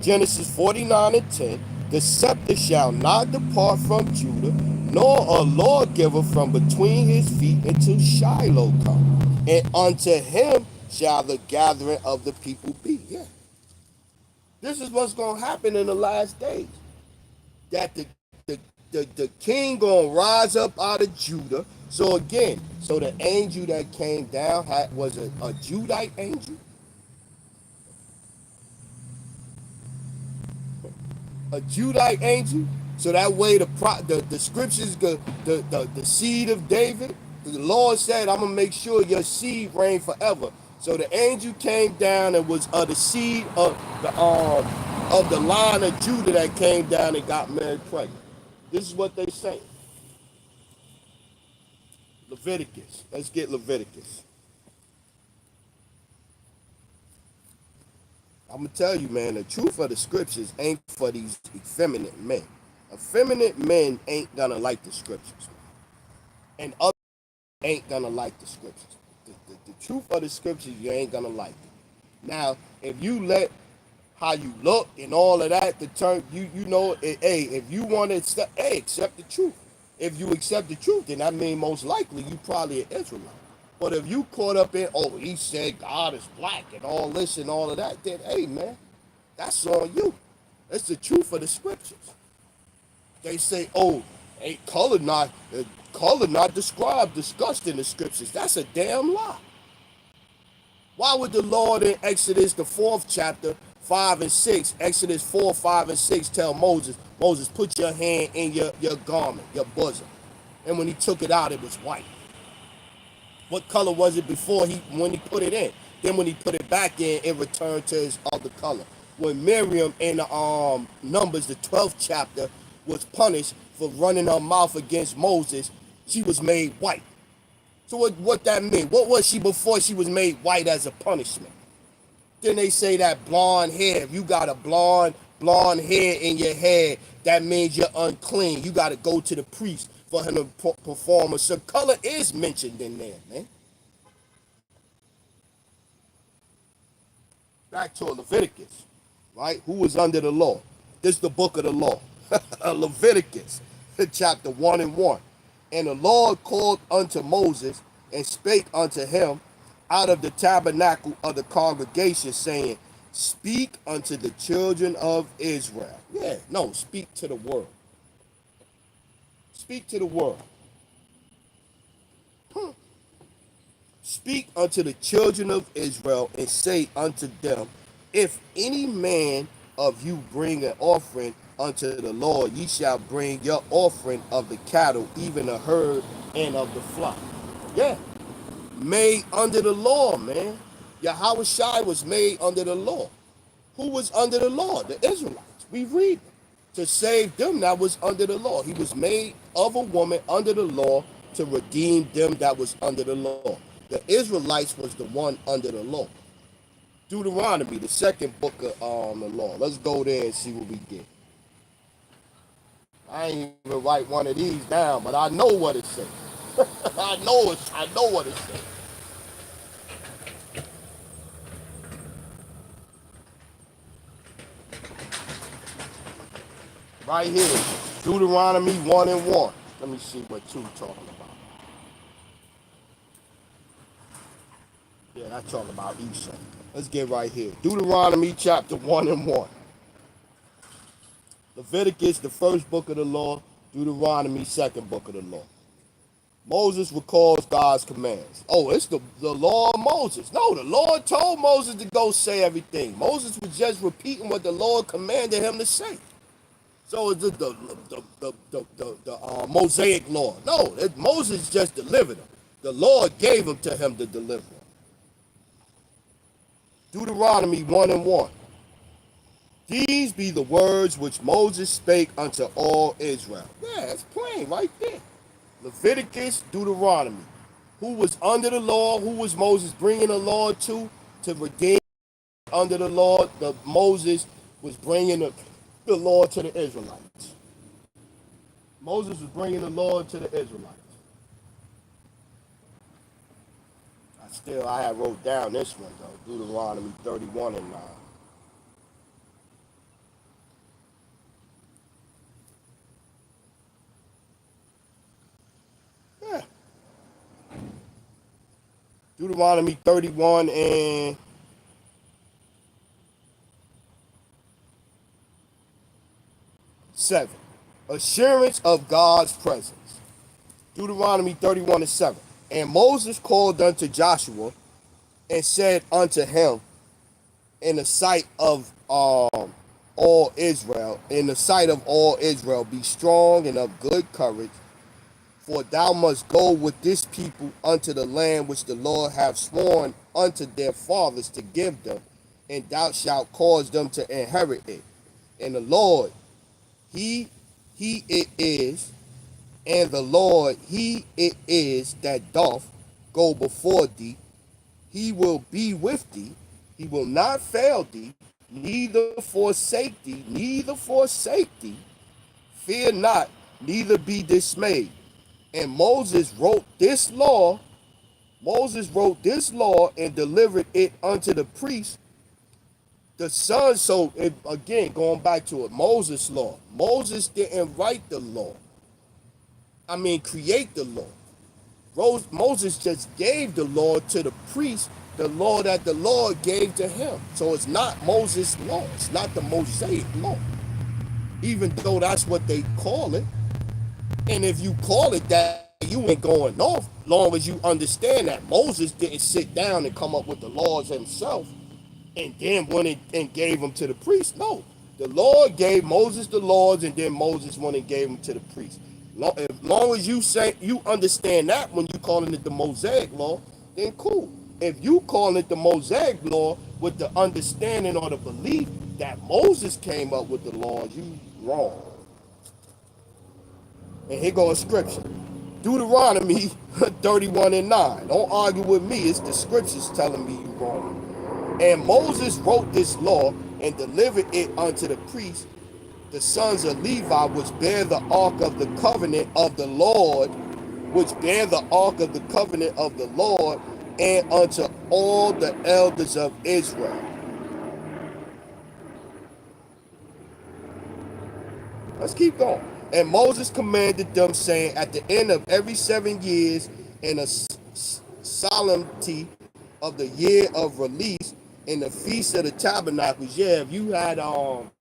Genesis 49 and 10. The scepter shall not depart from Judah, nor a lawgiver from between his feet until Shiloh come. And unto him shall the gathering of the people be. Yeah. This is what's going to happen in the last days. That the king going to rise up out of Judah. So again, the angel that came down was a Judite angel. A Judite angel. So that way the scriptures, the seed of David, the Lord said, I'm going to make sure your seed reign forever. So the angel came down and was the seed of the line of Judah that came down and got Mary pregnant. This is what they say. Leviticus. Let's get Leviticus. I'm going to tell you, man, the truth of the scriptures ain't for these effeminate men. Effeminate men ain't going to like the scriptures. And other ain't going to like the scriptures. The truth of the scriptures, you ain't going to like it. Now, if you let how you look and all of that, the term, if you want to accept the truth. If you accept the truth, then that means most likely you probably an Israelite. But if you caught up in, he said God is black and all this and all of that, then hey man, that's on you. It's the truth of the scriptures. They say, ain't color not discussed in the scriptures. That's a damn lie. Why would the Lord in Exodus, the 4th chapter, 5 and 6, Exodus 4, 5 and 6 tell Moses, put your hand in your garment, your bosom. And when he took it out, it was white. What color was it before when he put it in? Then when he put it back in, it returned to his other color. When Miriam in the Numbers, the 12th chapter, was punished for running her mouth against Moses, she was made white. So what that mean? What was she before she was made white as a punishment? Then they say that blonde hair. If you got a blonde hair in your head, that means you're unclean. You got to go to the priest for him to perform. So color is mentioned in there, man. Back to Leviticus, right? Who was under the law? This is the book of the law. Leviticus, chapter 1 and 1. And the Lord called unto Moses and spake unto him out of the tabernacle of the congregation, saying, speak unto the children of Israel. Yeah, no, speak to the world. Speak to the world. Speak unto the children of Israel and say unto them, if any man of you bring an offering unto the Lord, ye shall bring your offering of the cattle, even a herd, and of the flock. Yeah. Made under the law, man. Yahweh Shai was made under the law. Who was under the law? The Israelites. We read them. To save them that was under the law. He was made of a woman under the law to redeem them that was under the law. The Israelites was the one under the law. Deuteronomy, the second book of the law. Let's go there and see what we get. I ain't even write one of these down, but I know what it says. I know what it says. Right here, Deuteronomy 1 and 1. Let me see what 2 talking about. Yeah, that's talking about Esau. Let's get right here. Deuteronomy chapter 1 and 1. Leviticus, the first book of the law. Deuteronomy, second book of the law. Moses recalls God's commands. Oh, it's the law of Moses. No, the Lord told Moses to go say everything. Moses was just repeating what the Lord commanded him to say. So it's the Mosaic law. No, Moses just delivered them. The Lord gave them to him to deliver them. Deuteronomy 1 and 1. These be the words which Moses spake unto all Israel. Yeah, it's plain right there. Leviticus, Deuteronomy. Who was under the law? Who was Moses bringing the law to redeem under the law? Moses was bringing the law to the Israelites. Moses was bringing the law to the Israelites. I had wrote down this one though, Deuteronomy 31 and 9. Yeah. Deuteronomy 31 and 7. Assurance of God's presence. Deuteronomy 31 and 7. And Moses called unto Joshua and said unto him in the sight of all Israel, be strong and of good courage, for thou must go with this people unto the land which the Lord hath sworn unto their fathers to give them, and thou shalt cause them to inherit it. And the Lord, he it is, and the Lord, he it is that doth go before thee. He will be with thee. He will not fail thee, neither forsake thee. Fear not, neither be dismayed. And Moses wrote this law and delivered it unto the priest, the son. So again, going back to it, Moses' law. Moses didn't write the law. Create the law. Moses just gave the law to the priest, the law that the Lord gave to him. So it's not Moses' law. It's not the Mosaic law, even though that's what they call it. And if you call it that, you ain't going off, long as you understand that Moses didn't sit down and come up with the laws himself and then went and gave them to the priest. No, the Lord gave Moses the laws, and then Moses went and gave them to the priest. As long as you say you understand that when you calling it the Mosaic law, then cool. If you calling it the Mosaic law with the understanding or the belief that Moses came up with the laws, you wrong. And here goes scripture. Deuteronomy 31 and 9. Don't argue with me. It's the scriptures telling me you wrong. And Moses wrote this law and delivered it unto the priests, the sons of Levi, which bear the ark of the covenant of the Lord, and unto all the elders of Israel. Let's keep going. And Moses commanded them, saying, at the end of every 7 years, in a solemnity of the year of release, in the feast of the tabernacles. Yeah, if you had an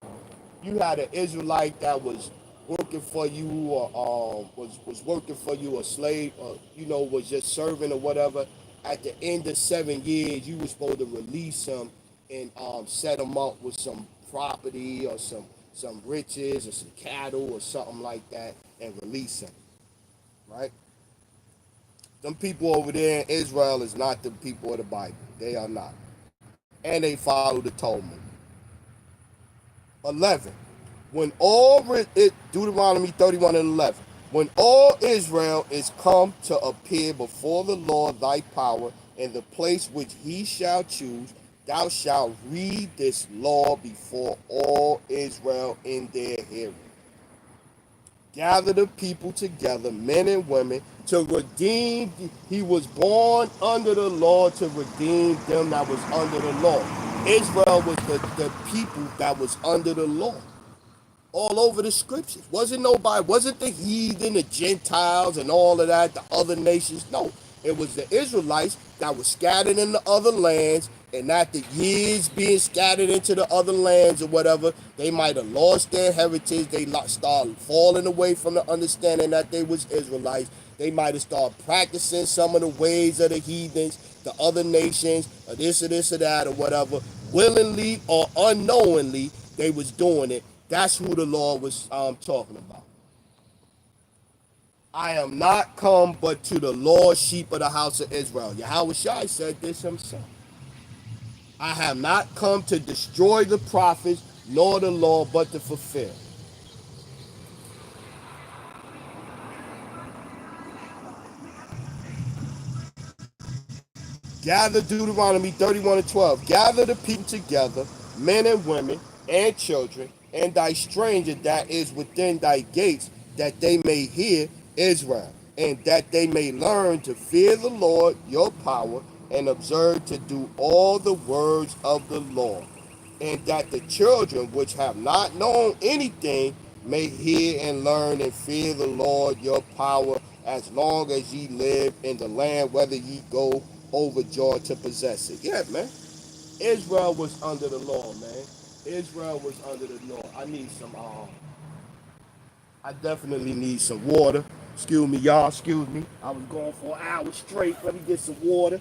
Israelite that was working for you, or was working for you, a slave, or was just serving or whatever, at the end of 7 years, you were supposed to release him and set him up with some property or some riches or some cattle or something like that, and release him, right? Them people over there in Israel is not the people of the Bible. They are not. And they follow the Talmud. 11. When all Deuteronomy 31 and 11. When all Israel is come to appear before the Lord thy power in the place which he shall choose, thou shalt read this law before all Israel in their hearing. Gather the people together, men and women, to redeem. He was born under the law to redeem them that was under the law. Israel was the people that was under the law all over the scriptures. Wasn't the heathen, the Gentiles, and all of that, the other nations. No, it was the Israelites that were scattered in the other lands, and after years being scattered into the other lands or whatever, they might have lost their heritage. They started falling away from the understanding that they was Israelites. They might have started practicing some of the ways of the heathens, the other nations, or this or this or that or whatever, willingly or unknowingly, they was doing it. That's who the Lord was talking about. I am not come but to the lost sheep of the house of Israel. Yahweh Shai said this himself. I have not come to destroy the prophets nor the law, but to fulfill. Gather Deuteronomy 31:12. Gather the people together, men and women, and children, and thy stranger that is within thy gates, that they may hear Israel, and that they may learn to fear the Lord your power, and observe to do all the words of the law, and that the children which have not known anything may hear and learn and fear the Lord your power as long as ye live in the land, whether ye go over Jordan to possess it. Yeah, man. Israel was under the law, man. Israel was under the law. I definitely need some water. Excuse me, y'all. Excuse me. I was going for an hour straight. Let me get some water.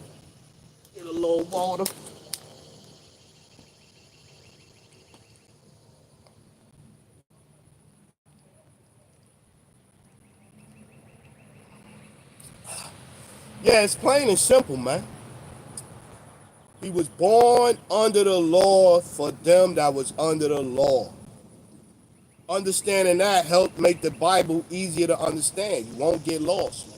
Get a little water. Yeah, it's plain and simple, man. He was born under the law for them that was under the law. Understanding that helped make the Bible easier to understand. You won't get lost, man.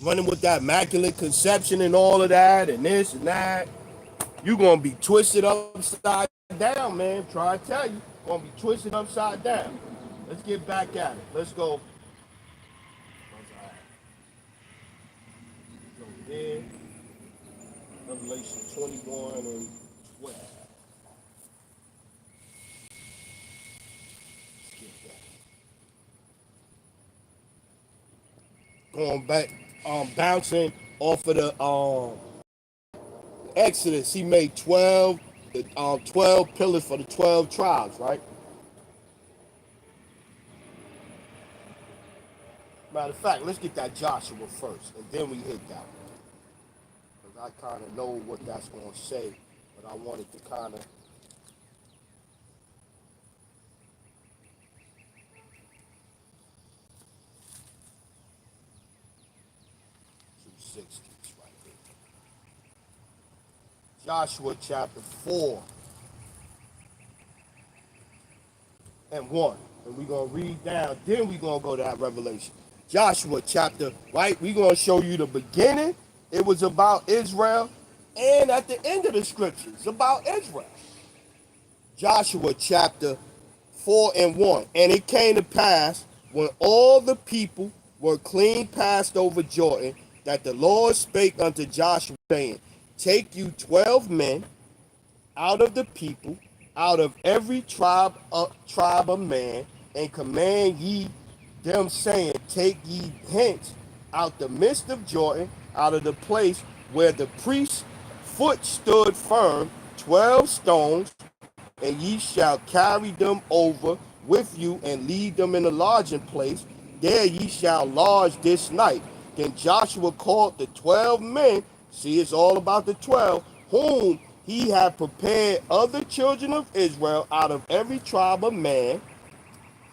Running with that immaculate conception and all of that and this and that, you're going to be twisted upside down, man. Try to tell you. Going to be twisted upside down. Let's get back at it. Let's go. Go there. Revelation 21 and 12. Going back, bouncing off of the Exodus, he made 12 pillars for the 12 tribes, right? Matter of fact, let's get that Joshua first, and then we hit that one. Because I kind of know what that's going to say, but I wanted to kind of 260s right here. Joshua chapter 4 and 1. And we're going to read down, then we're going to go to that Revelation. Joshua chapter, right? We're going to show you the beginning. It was about Israel. And at the end of the scripture, it's about Israel. Joshua chapter 4 and 1. And it came to pass when all the people were clean passed over Jordan, that the Lord spake unto Joshua, saying, Take you 12 men out of the people, out of every tribe of man, and command ye them, saying, Take ye hence out the midst of Jordan, out of the place where the priest's foot stood firm, 12 stones, and ye shall carry them over with you, and lead them in a lodging place. There ye shall lodge this night. Then Joshua called the 12 men, see, it's all about the 12, whom he had prepared of the children of Israel out of every tribe of man.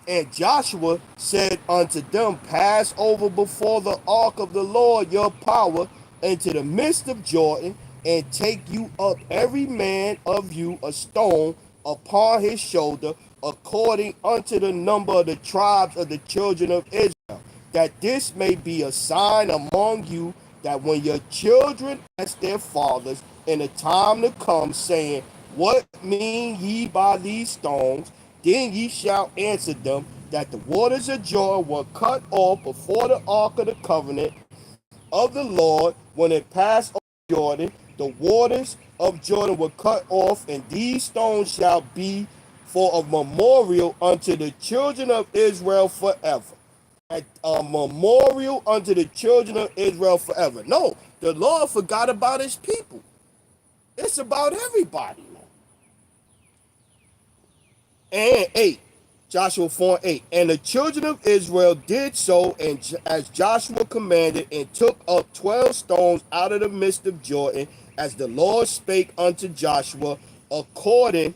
And Joshua said unto them, Pass over before the ark of the Lord your power into the midst of Jordan, and take you up every man of you a stone upon his shoulder, according unto the number of the tribes of the children of Israel, that this may be a sign among you, that when your children ask their fathers in the time to come, saying, what mean ye by these stones? Then ye shall answer them, that the waters of Jordan were cut off before the ark of the covenant of the Lord when it passed over Jordan. The waters of Jordan were cut off, and these stones shall be for a memorial unto the children of Israel forever. A memorial unto the children of Israel forever. No, the Lord forgot about his people. It's about everybody now. And 8, Joshua 4 and 8. And the children of Israel did so, and as Joshua commanded, and took up 12 stones out of the midst of Jordan, as the Lord spake unto Joshua, according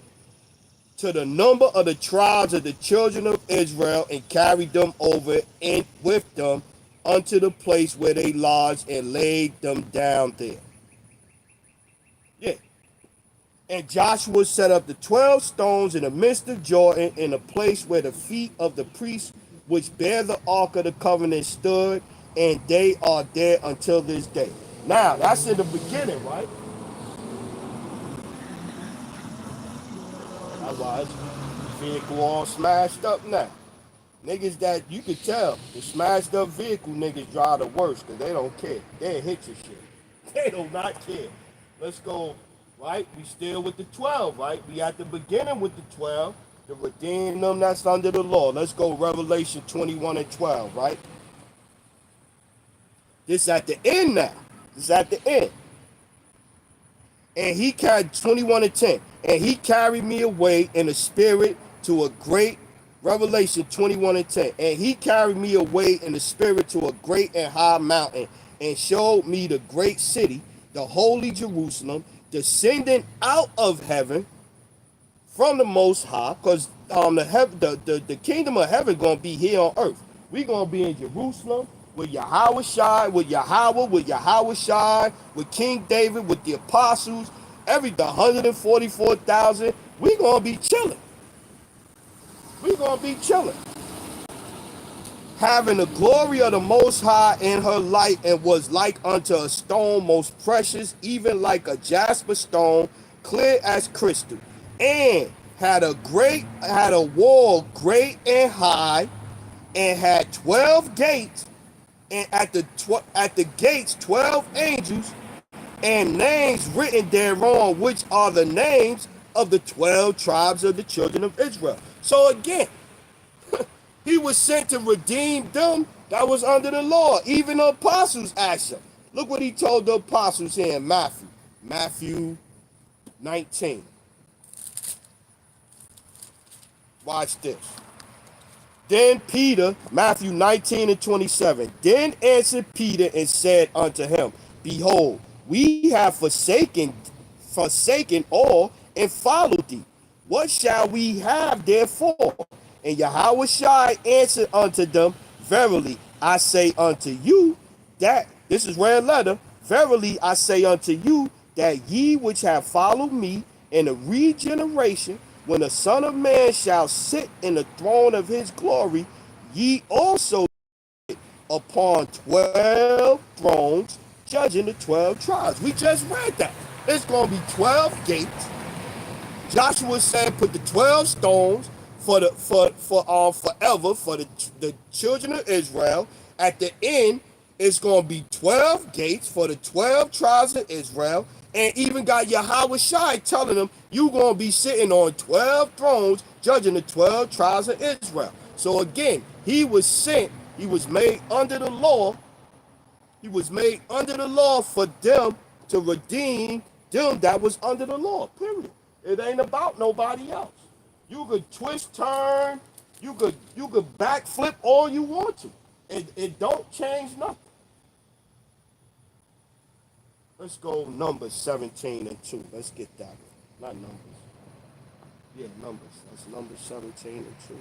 to the number of the tribes of the children of Israel, and carried them over and with them unto the place where they lodged, and laid them down there. Yeah. And Joshua set up the 12 stones in the midst of Jordan, in the place where the feet of the priests which bear the ark of the covenant stood, and they are there until this day. Now, that's in the beginning, right? That's why it's vehicle all smashed up now. Niggas that you could tell, the smashed up vehicle niggas drive the worst because they don't care. They'll hit your shit. They do not care. Let's go, right? We still with the 12, right? We at the beginning with the 12, to redeem them that's under the law. Let's go Revelation 21 and 12, right? This at the end now. This at the end. And he carried 21 and 10. And he carried me away in the spirit to a great Revelation 21 and 10. And he carried me away in the spirit to a great and high mountain, and showed me the great city, the holy Jerusalem, descending out of heaven from the Most High, because the kingdom of heaven gonna be here on earth. We gonna be in Jerusalem with Yahweh Shai, with Yahweh Shai, with King David, with the apostles, the 144,000. We gonna be chilling. We gonna be chilling, having the glory of the Most High in her light, and was like unto a stone most precious, even like a jasper stone, clear as crystal, and had a wall great and high, and had 12 gates, and at the gates 12 angels, and names written thereon, which are the names of the 12 tribes of the children of Israel. So again, he was sent to redeem them that was under the law. Even the apostles asked him. Look what he told the apostles here in Matthew. Matthew 19. Watch this. Then Peter, Matthew 19 and 27. Then answered Peter and said unto him, behold, we have forsaken all and followed thee. What shall we have therefore? And Yahweh Shai answered unto them, verily I say unto you that, this is red letter, verily I say unto you that ye which have followed me in the regeneration, when the Son of Man shall sit in the throne of his glory, ye also sit upon 12 thrones, judging the 12 tribes. We just read that. It's going to be 12 gates. Joshua said, put the 12 stones forever for the children of Israel. At the end, it's going to be 12 gates for the 12 tribes of Israel. And even got Yahweh Shai telling them, you're going to be sitting on 12 thrones, judging the 12 tribes of Israel. So again, he was sent, he was made under the law. He was made under the law for them to redeem them that was under the law, period. It ain't about nobody else. You could twist, turn, you could backflip all you want to. It don't change nothing. Let's go Numbers 17 and 2. Let's get that one. Not Numbers. Yeah, Numbers. That's Numbers 17 and 2.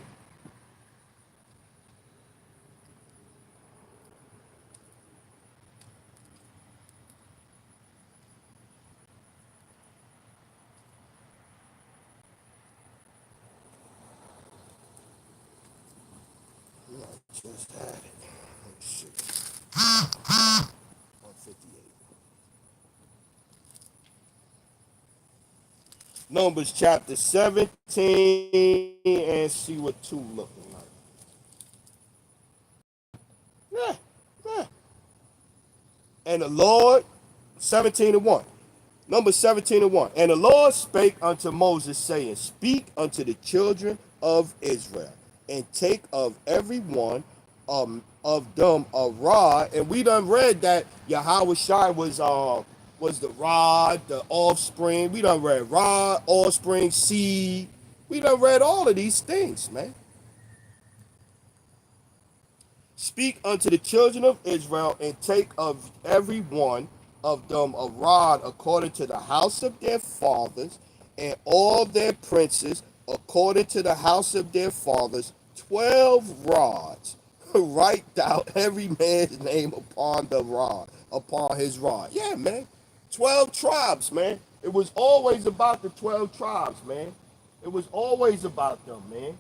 Just had it. Let's see. 158. Numbers chapter 17 and see what 2 looking like. Yeah, yeah. And the Lord, 17 and 1. Number 17 and 1. And the Lord spake unto Moses, saying, speak unto the children of Israel, and take of every one of them a rod. And we done read that Yahweh Shai was the rod, the offspring. We done read rod, offspring, seed. We done read all of these things, man. Speak unto the children of Israel, and take of every one of them a rod according to the house of their fathers, and all their princes according to the house of their fathers, 12 rods. Write thou every man's name upon the rod, upon his rod. Yeah, man. 12 tribes, man. It was always about the 12 tribes, man. It was always about them, man.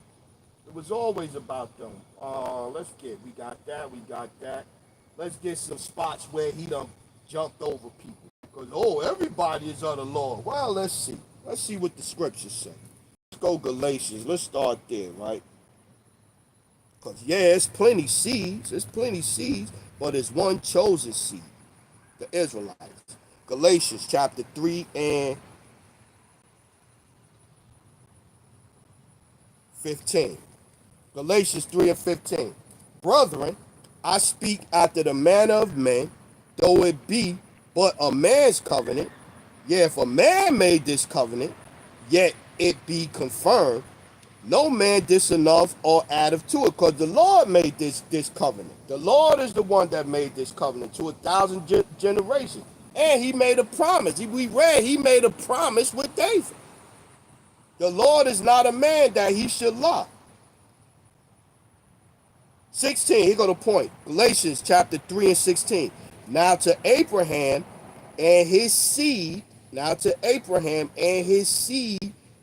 It was always about them. We got that. Let's get some spots where he done jumped over people. Because, everybody is of the Lord. Well, let's see. Let's see what the scriptures say. Let's go Galatians. Let's start there, right? Because, it's plenty seeds. It's plenty seeds, but it's one chosen seed, the Israelites. Galatians chapter 3 and 15. Galatians 3 and 15. Brethren, I speak after the manner of men, though it be but a man's covenant. Yeah, if a man made this covenant, yet it be confirmed, no man disannul or addeth to it, because the Lord made this covenant. The Lord is the one that made this covenant to 1,000 generations. And he made a promise. We read he made a promise with David. The Lord is not a man that he should lie. 16, here go the point. Galatians chapter 3 and 16. Now to Abraham and his seed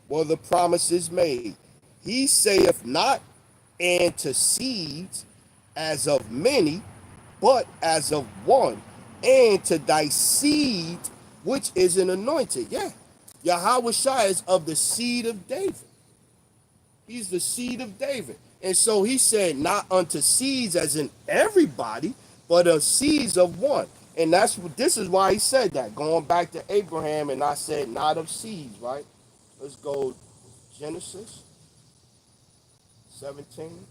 were the promises made. He saith not, and to seeds as of many, but as of one, and to thy seed, which is an anointed. Yeah, Yahweh Shai is of the seed of David. He's the seed of David. And so he said, not unto seeds as in everybody, but of seeds of one. And this is why he said that. Going back to Abraham, and I said, not of seeds, right? Let's go Genesis 17.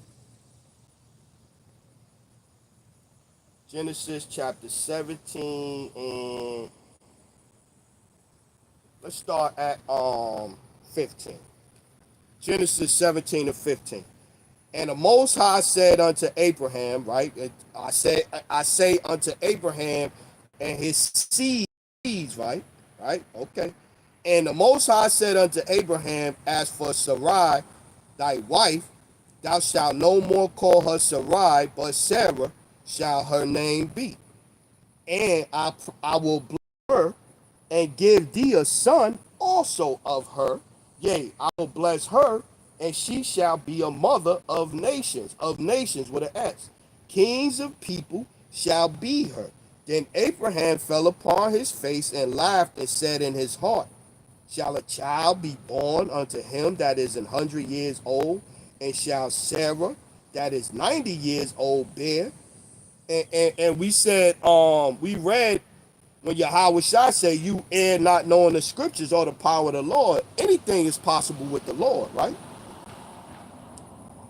Genesis chapter 17, and let's start at 15. Genesis 17 and 15. And the Most High said unto Abraham, right? I say unto Abraham and his seeds, right? Right? Okay. And the Most High said unto Abraham, as for Sarai, thy wife, thou shalt no more call her Sarai, but Sarah shall her name be. And I will bless her and give thee a son also of her. Yea, I will bless her, and she shall be a mother of nations with an S. Kings of people shall be her. Then Abraham fell upon his face and laughed and said in his heart, shall a child be born unto him that is 100 years old? And shall Sarah that is 90 years old bear? And we said, we read when Yahweh Shai say, you err not knowing the scriptures or the power of the Lord. Anything is possible with the Lord, right?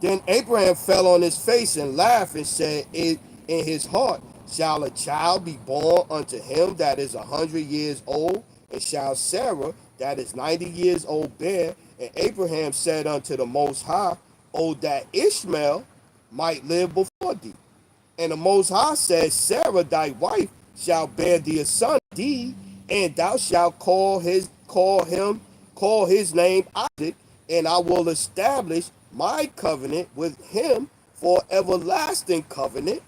Then Abraham fell on his face and laughed and said in his heart, shall a child be born unto him that is 100 years old? And shall Sarah that is 90 years old bear? And Abraham said unto the Most High, oh, that Ishmael might live before thee. And the Most High said, Sarah thy wife shall bear thee a son, thee, and thou shalt call his name Isaac, and I will establish my covenant with him for everlasting covenant,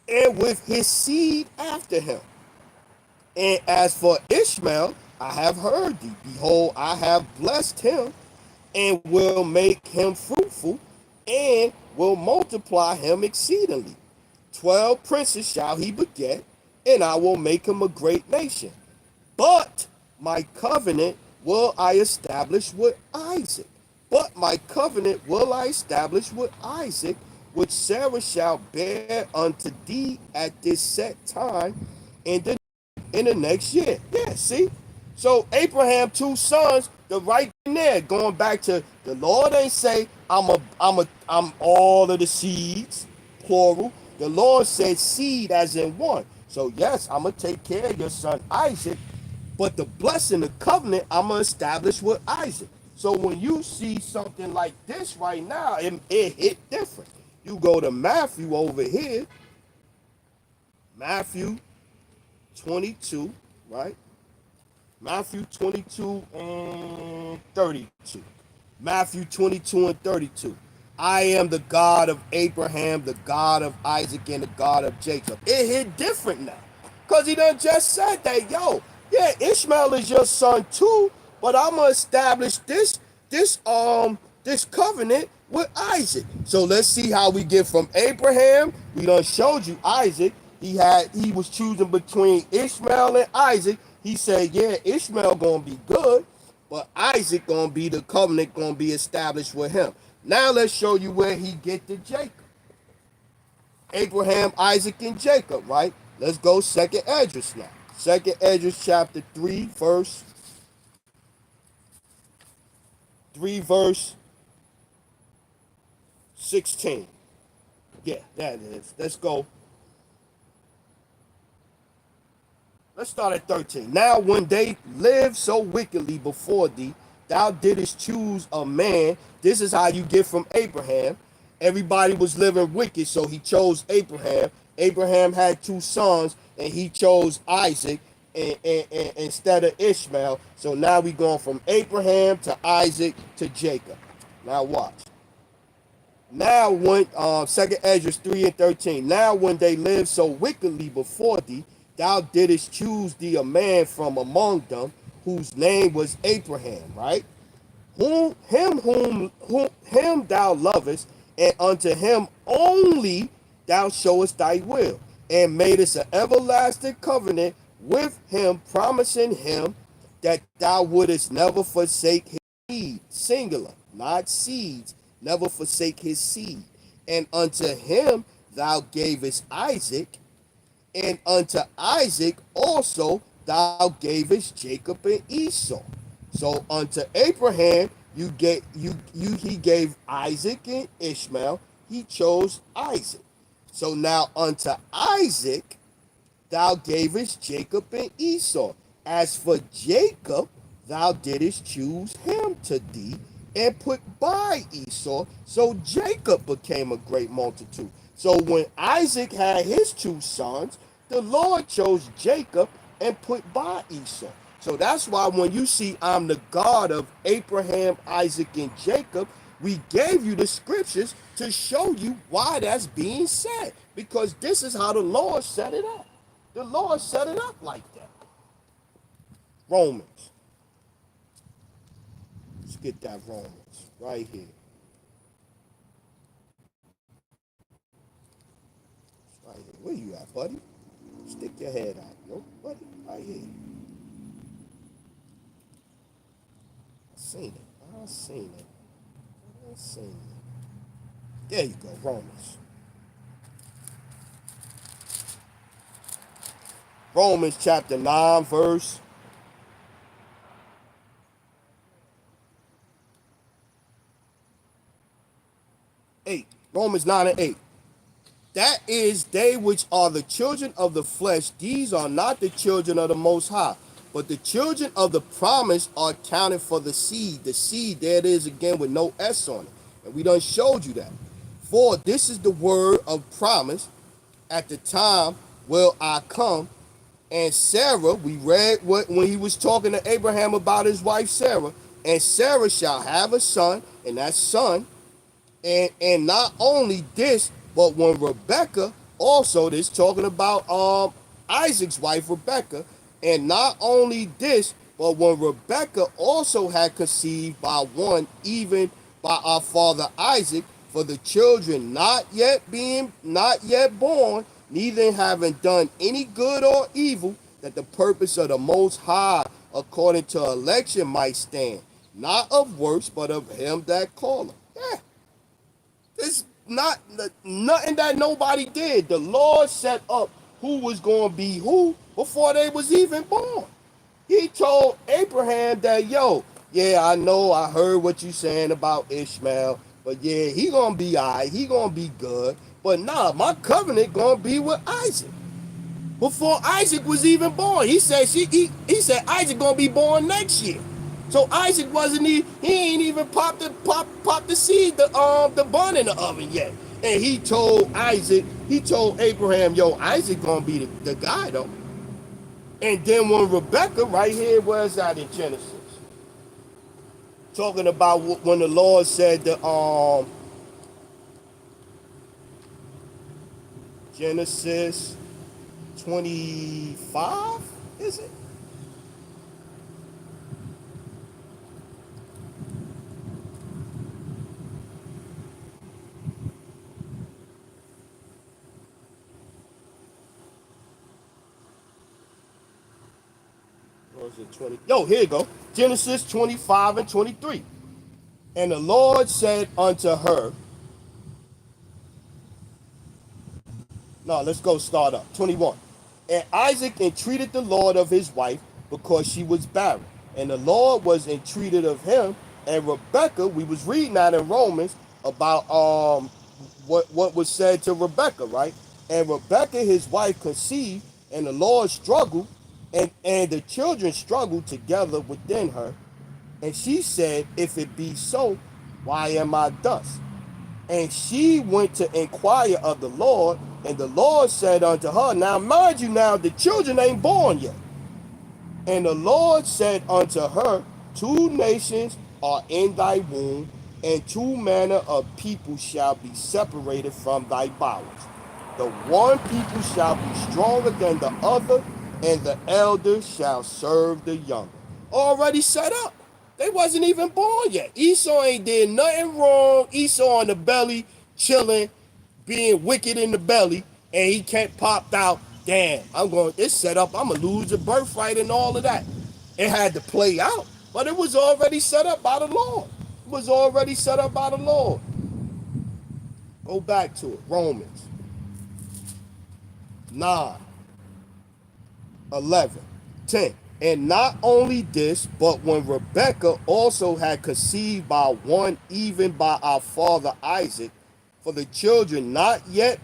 and with his seed after him. And as for Ishmael, I have heard thee. Behold, I have blessed him, and will make him fruitful, and will multiply him exceedingly. 12 princes shall he beget, and I will make him a great nation. But my covenant will I establish with Isaac. But my covenant will I establish with Isaac, which Sarah shall bear unto thee at this set time in the next year. Yeah, see? So Abraham, two sons, the right there, going back to the Lord ain't say, I'm all of the seeds, plural. The Lord said seed as in one. So yes, I'm gonna take care of your son Isaac, but the blessing, the covenant, I'm gonna establish with Isaac. So when you see something like this right now, it hit different. You go to Matthew over here, Matthew 22, right? Matthew 22 and 32. Matthew 22 and 32. I am the God of Abraham, the God of Isaac, and the God of Jacob. It hit different now. Because he done just said that, yo, yeah, Ishmael is your son too, but I'm gonna establish this covenant with Isaac. So let's see how we get from Abraham. We done showed you Isaac. He was choosing between Ishmael and Isaac. He said, yeah, Ishmael gonna be good, but Isaac gonna be the covenant gonna be established with him. Now let's show you where he get to Jacob. Abraham, Isaac, and Jacob, right? Let's go second Esdras now. Second Esdras chapter 3, verse 16. Yeah, that is. Let's go. Let's start at 13. Now when they lived so wickedly before thee, thou didst choose a man. This is how you get from Abraham. Everybody was living wicked, so he chose Abraham. Abraham had two sons, and he chose Isaac instead of Ishmael. So now we going from Abraham to Isaac to Jacob. Now watch. Now when second Esdras 3 and 13. Now when they lived so wickedly before thee, thou didst choose thee a man from among them, whose name was Abraham, right? Him thou lovest, and unto him only thou showest thy will, and madest an everlasting covenant with him, promising him that thou wouldest never forsake his seed, singular, not seeds, never forsake his seed. And unto him thou gavest Isaac, and unto Isaac also thou gavest Jacob and Esau. So unto Abraham he gave Isaac and Ishmael. He chose Isaac. So now unto Isaac thou gavest Jacob and Esau. As for Jacob, thou didst choose him to thee and put by Esau. So Jacob became a great multitude. So when Isaac had his two sons, the Lord chose Jacob and put by Esau. So that's why when you see I'm the God of Abraham, Isaac, and Jacob, we gave you the scriptures to show you why that's being said. Because this is how the Lord set it up. The Lord set it up like that. Romans. Let's get that Romans right here. Right here. Where you at, buddy? Stick your head out, yo, buddy. Right here. I seen it. There you go, Romans. Romans chapter 9, verse 8. Romans 9 and 8. That is, they which are the children of the flesh, these are not the children of the Most High, but the children of the promise are counted for the seed. The seed, there it is again with no S on it. And we done showed you that. For this is the word of promise. At the time will I come. And Sarah, we read when he was talking to Abraham about his wife Sarah. And Sarah shall have a son, and that son, and not only this, but when Rebecca, also this talking about Isaac's wife Rebecca, and not only this, but when Rebecca also had conceived by one, even by our father Isaac, For the children not yet born, neither having done any good or evil, that the purpose of the Most High according to election might stand, not of works, but of him that calleth. Yeah, it's not nothing that nobody did. The Lord set up who was going to be who before they was even born. He told Abraham that, yo, yeah, I know, I heard what you saying about Ishmael, but yeah, he gonna be all right, he gonna be good. But nah, my covenant gonna be with Isaac. Before Isaac was even born, he said he said Isaac gonna be born next year. So Isaac wasn't he ain't even popped the seed the bun in the oven yet. And he told Abraham, yo, Isaac gonna be the guy though. And then when Rebecca, right here, where's that in Genesis? Talking about when the Lord said the Genesis 25, is it? Or is it 20? Yo, here you go. Genesis 25 and 23. And the Lord said unto her, no, let's go start up. 21. And Isaac entreated the Lord of his wife because she was barren. And the Lord was entreated of him. And Rebekah, we was reading that in Romans about what was said to Rebekah, right? And Rebekah, his wife, conceived, and the Lord struggled, and the children struggled together within her. And she said, if it be so, why am I thus? And she went to inquire of the Lord, and the Lord said unto her, now mind you now, the children ain't born yet. And the Lord said unto her, two nations are in thy womb, and two manner of people shall be separated from thy bowels. The one people shall be stronger than the other, and the elder shall serve the younger. Already set up. They wasn't even born yet. Esau ain't did nothing wrong. Esau in the belly, chilling, being wicked in the belly, and he can't popped out. Damn, it's set up. I'm going to lose the birthright and all of that. It had to play out, but it was already set up by the Lord. It was already set up by the Lord. Go back to it. Romans 9, 11, 10. And not only this, but when Rebekah also had conceived by one, even by our father Isaac, for the children not yet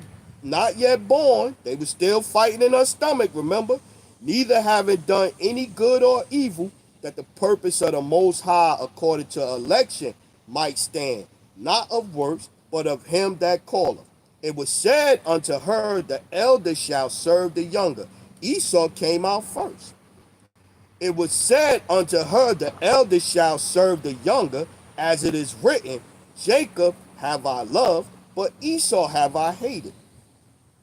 born, they were still fighting in her stomach, remember? Neither having done any good or evil, that the purpose of the Most High according to election might stand, not of works, but of him that calleth. It was said unto her, the elder shall serve the younger. Esau came out first. It was said unto her, the elder shall serve the younger, as it is written, Jacob have I loved, but Esau have I hated.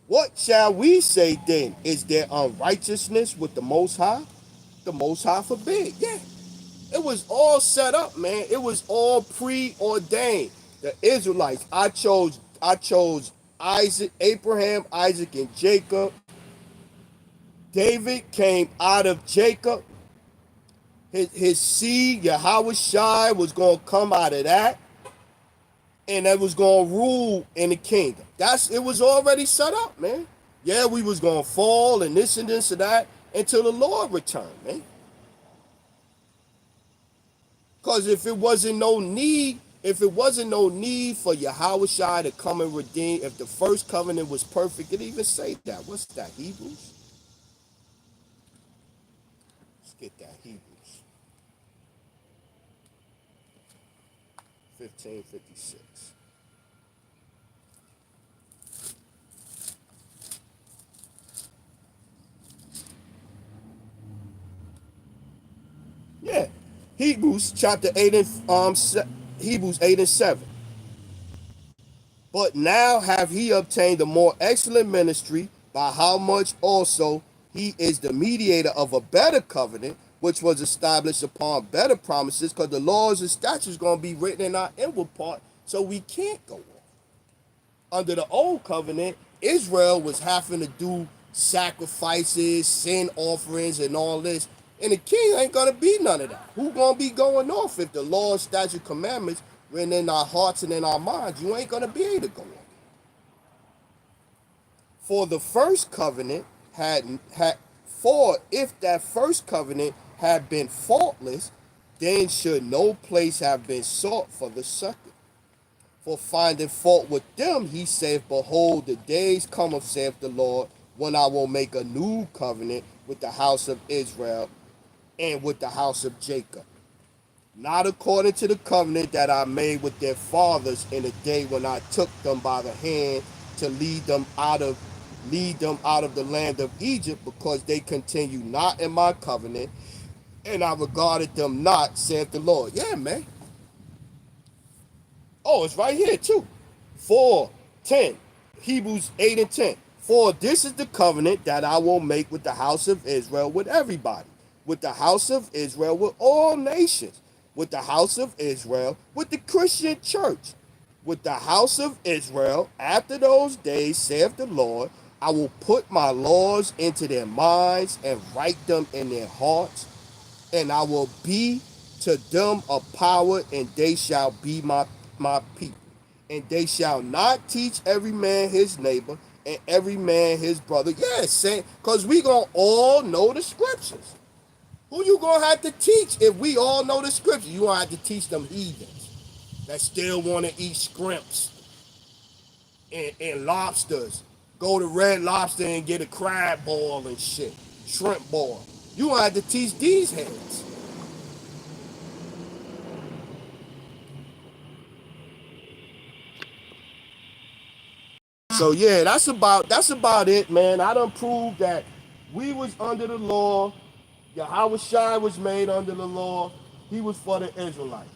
What shall we say then? Is there unrighteousness with the Most High? The Most High forbid. Yeah, it was all set up, man. It was all preordained. The Israelites, I chose Isaac, Abraham, Isaac, and Jacob. David came out of Jacob. His seed, Yahweh Shai, was going to come out of that, and that was going to rule in the kingdom. It was already set up, man. Yeah, we was going to fall and this and this and that until the Lord returned, man. Because if it wasn't no need for Yahweh Shai to come and redeem, if the first covenant was perfect, it even say that. What's that, Hebrews? Let's get that, Hebrews. 1556. Yeah, Hebrews chapter 8 and Hebrews 8 and 7. But now have he obtained a more excellent ministry, by how much also he is the mediator of a better covenant, which was established upon better promises, because the laws and statutes going to be written in our inward part, so we can't go off. Under the old covenant, Israel was having to do sacrifices, sin offerings, and all this. And the king ain't gonna be none of that. Who gonna be going off if the Lord's statute commandments written in our hearts and in our minds? You ain't gonna be able to go on. For the first covenant had for if that first covenant had been faultless, then should no place have been sought for the second. For finding fault with them, he saith, behold, the days cometh, saith the Lord, when I will make a new covenant with the house of Israel and with the house of Jacob. Not according to the covenant that I made with their fathers in the day when I took them by the hand to lead them out of the land of Egypt, because they continue not in my covenant, and I regarded them not, saith the Lord. Yeah, man. Oh, it's right here too. 4:10. Hebrews 8 and 10. For this is the covenant that I will make with the house of Israel, with everybody, with the house of Israel, with all nations, with the house of Israel, with the Christian church, with the house of Israel. After those days, saith the Lord, I will put my laws into their minds and write them in their hearts, and I will be to them a power, and they shall be my people. And they shall not teach every man his neighbor and every man his brother. Yes, because we going to all know the scriptures. Who you going to have to teach if we all know the scriptures? You going to have to teach them heathens that still want to eat scrimps and lobsters. Go to Red Lobster and get a crab boil and shit. Shrimp boil. You going to have to teach these heads. So yeah, that's about it, man. I done proved that we was under the law. Yahweh Shai was made under the law. He was for the Israelites.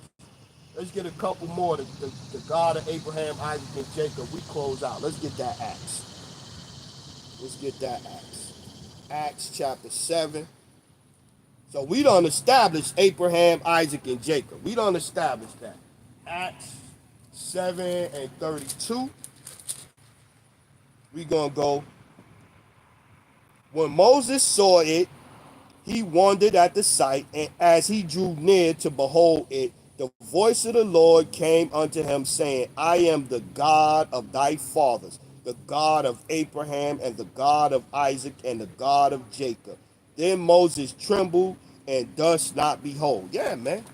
Let's get a couple more. The God of Abraham, Isaac, and Jacob. We close out. Let's get that Acts. Let's get that Acts. Acts chapter 7. So we done established Abraham, Isaac, and Jacob. We done established that. Acts 7 and 32. We gonna go. When Moses saw it, he wondered at the sight, and as he drew near to behold it, the voice of the Lord came unto him, saying, I am the God of thy fathers, the God of Abraham, and the God of Isaac, and the God of Jacob. Then Moses trembled and durst not behold. Yeah, man.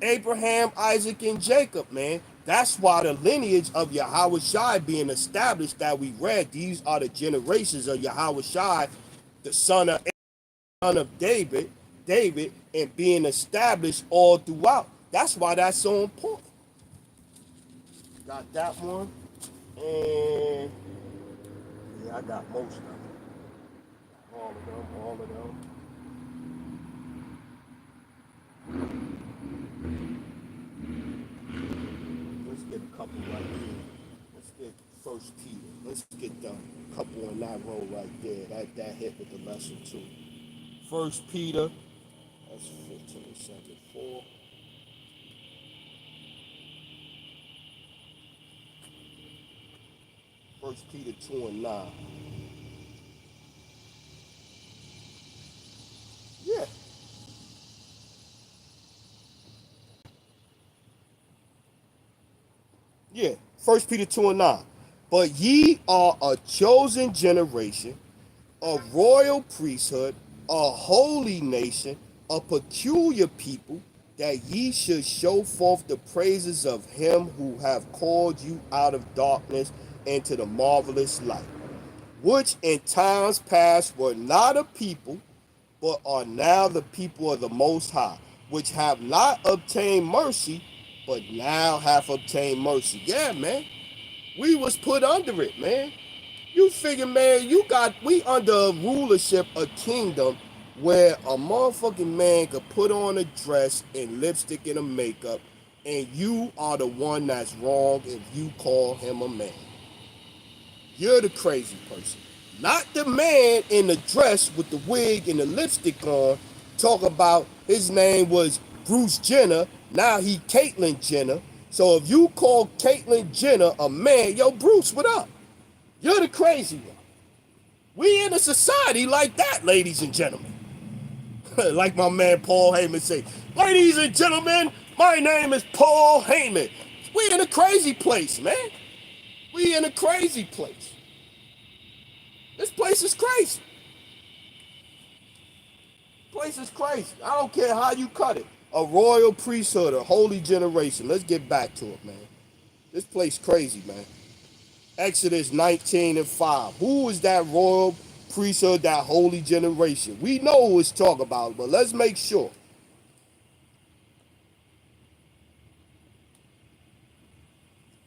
Abraham, Isaac, and Jacob, man. That's why the lineage of Yahweh Shai being established that we read. These are the generations of Yahweh Shai, the son of David, and being established all throughout. That's why that's so important. Got that one. And yeah, I got most of them. All of them. Let's get a couple right here. Let's get First Peter. Let's get the couple in that row right there. That hit with the lesson too. First Peter, that's 15 second 4. First Peter 2 and 9. Yeah. Yeah. First Peter 2 and 9. But ye are a chosen generation, a royal priesthood, a holy nation, a peculiar people, that ye should show forth the praises of him who have called you out of darkness into the marvelous light, which in times past were not a people, but are now the people of the Most High, which have not obtained mercy, but now have obtained mercy. Yeah, man. We was put under it, man. You figure, man, we under a rulership, a kingdom where a motherfucking man could put on a dress and lipstick and a makeup, and you are the one that's wrong if you call him a man. You're the crazy person. Not the man in the dress with the wig and the lipstick on. Talk about his name was Bruce Jenner. Now he Caitlyn Jenner. So if you call Caitlyn Jenner a man, yo, Bruce, what up? You're the crazy one. We in a society like that, ladies and gentlemen. Like my man Paul Heyman say, ladies and gentlemen, my name is Paul Heyman. We in a crazy place, man. We in a crazy place. This place is crazy. Place is crazy. I don't care how you cut it. A royal priesthood, a holy generation. Let's get back to it, man. This place crazy, man. Exodus 19:5. Who is that royal priesthood, that holy generation? We know who it's talking about, but let's make sure.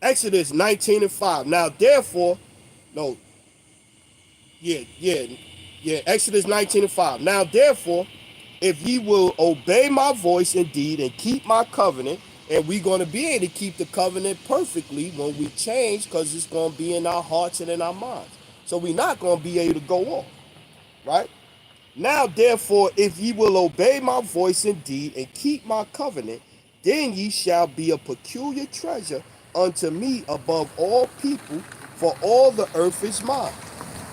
Exodus 19:5. Now, therefore, no, Exodus 19:5. Now, therefore, if ye will obey my voice indeed and keep my covenant, and we're going to be able to keep the covenant perfectly when we change, because it's going to be in our hearts and in our minds. So we're not going to be able to go off, right? Now, therefore, if ye will obey my voice indeed and keep my covenant, then ye shall be a peculiar treasure unto me above all people, for all the earth is mine.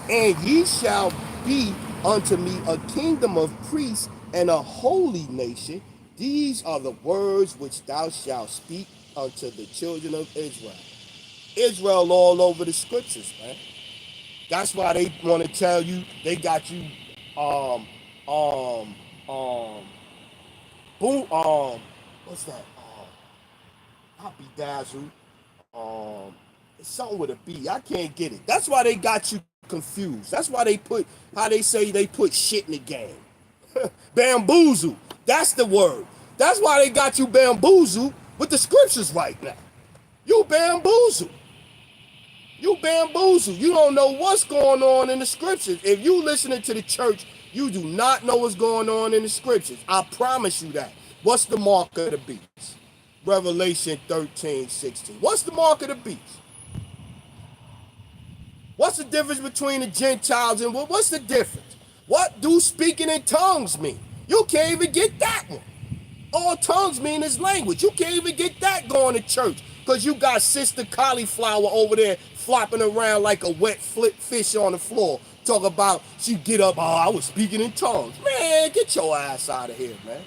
And ye shall be unto me a kingdom of priests and a holy nation. These are the words which thou shalt speak unto the children of Israel. Israel all over the scriptures, man. That's why they want to tell you, they got you, boom, what's that? Not bedazzled. It's something with a B. I can't get it. That's why they got you confused. That's why they put, how they say they put shit in the game. Bamboozle. That's the word. That's why they got you bamboozled with the scriptures right now. You bamboozle. You bamboozle. You don't know what's going on in the scriptures. If you listening to the church, you do not know what's going on in the scriptures. I promise you that. What's the mark of the beast? Revelation 13:16. What's the mark of the beast? What's the difference between the Gentiles and what's the difference? What do speaking in tongues mean? You can't even get that one. All tongues mean is language. You can't even get that going to church because you got Sister Cauliflower over there flopping around like a wet flip fish on the floor. Talk about she get up, oh, I was speaking in tongues. Man, get your ass out of here, man.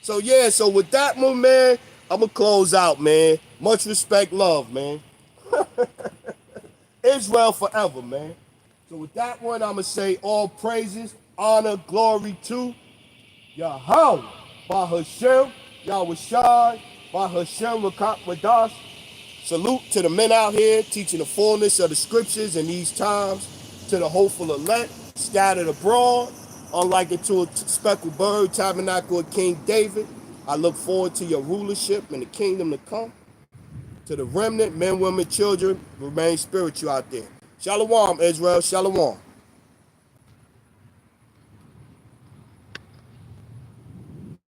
So yeah, so with that, my man, I'm going to close out, man. Much respect, love, man. Israel forever, man. So with that one, I'm going to say all praises, honor, glory to Yahweh, Bahashem, Yahushai, Bahashem, Rakak, Salute to the men out here teaching the fullness of the scriptures in these times, to the hopeful elect, scattered abroad, unlike unto a speckled bird, tabernacle of King David. I look forward to your rulership and the kingdom to come. To the remnant, men, women, children, remain spiritual out there. Shalom, Israel, shalom.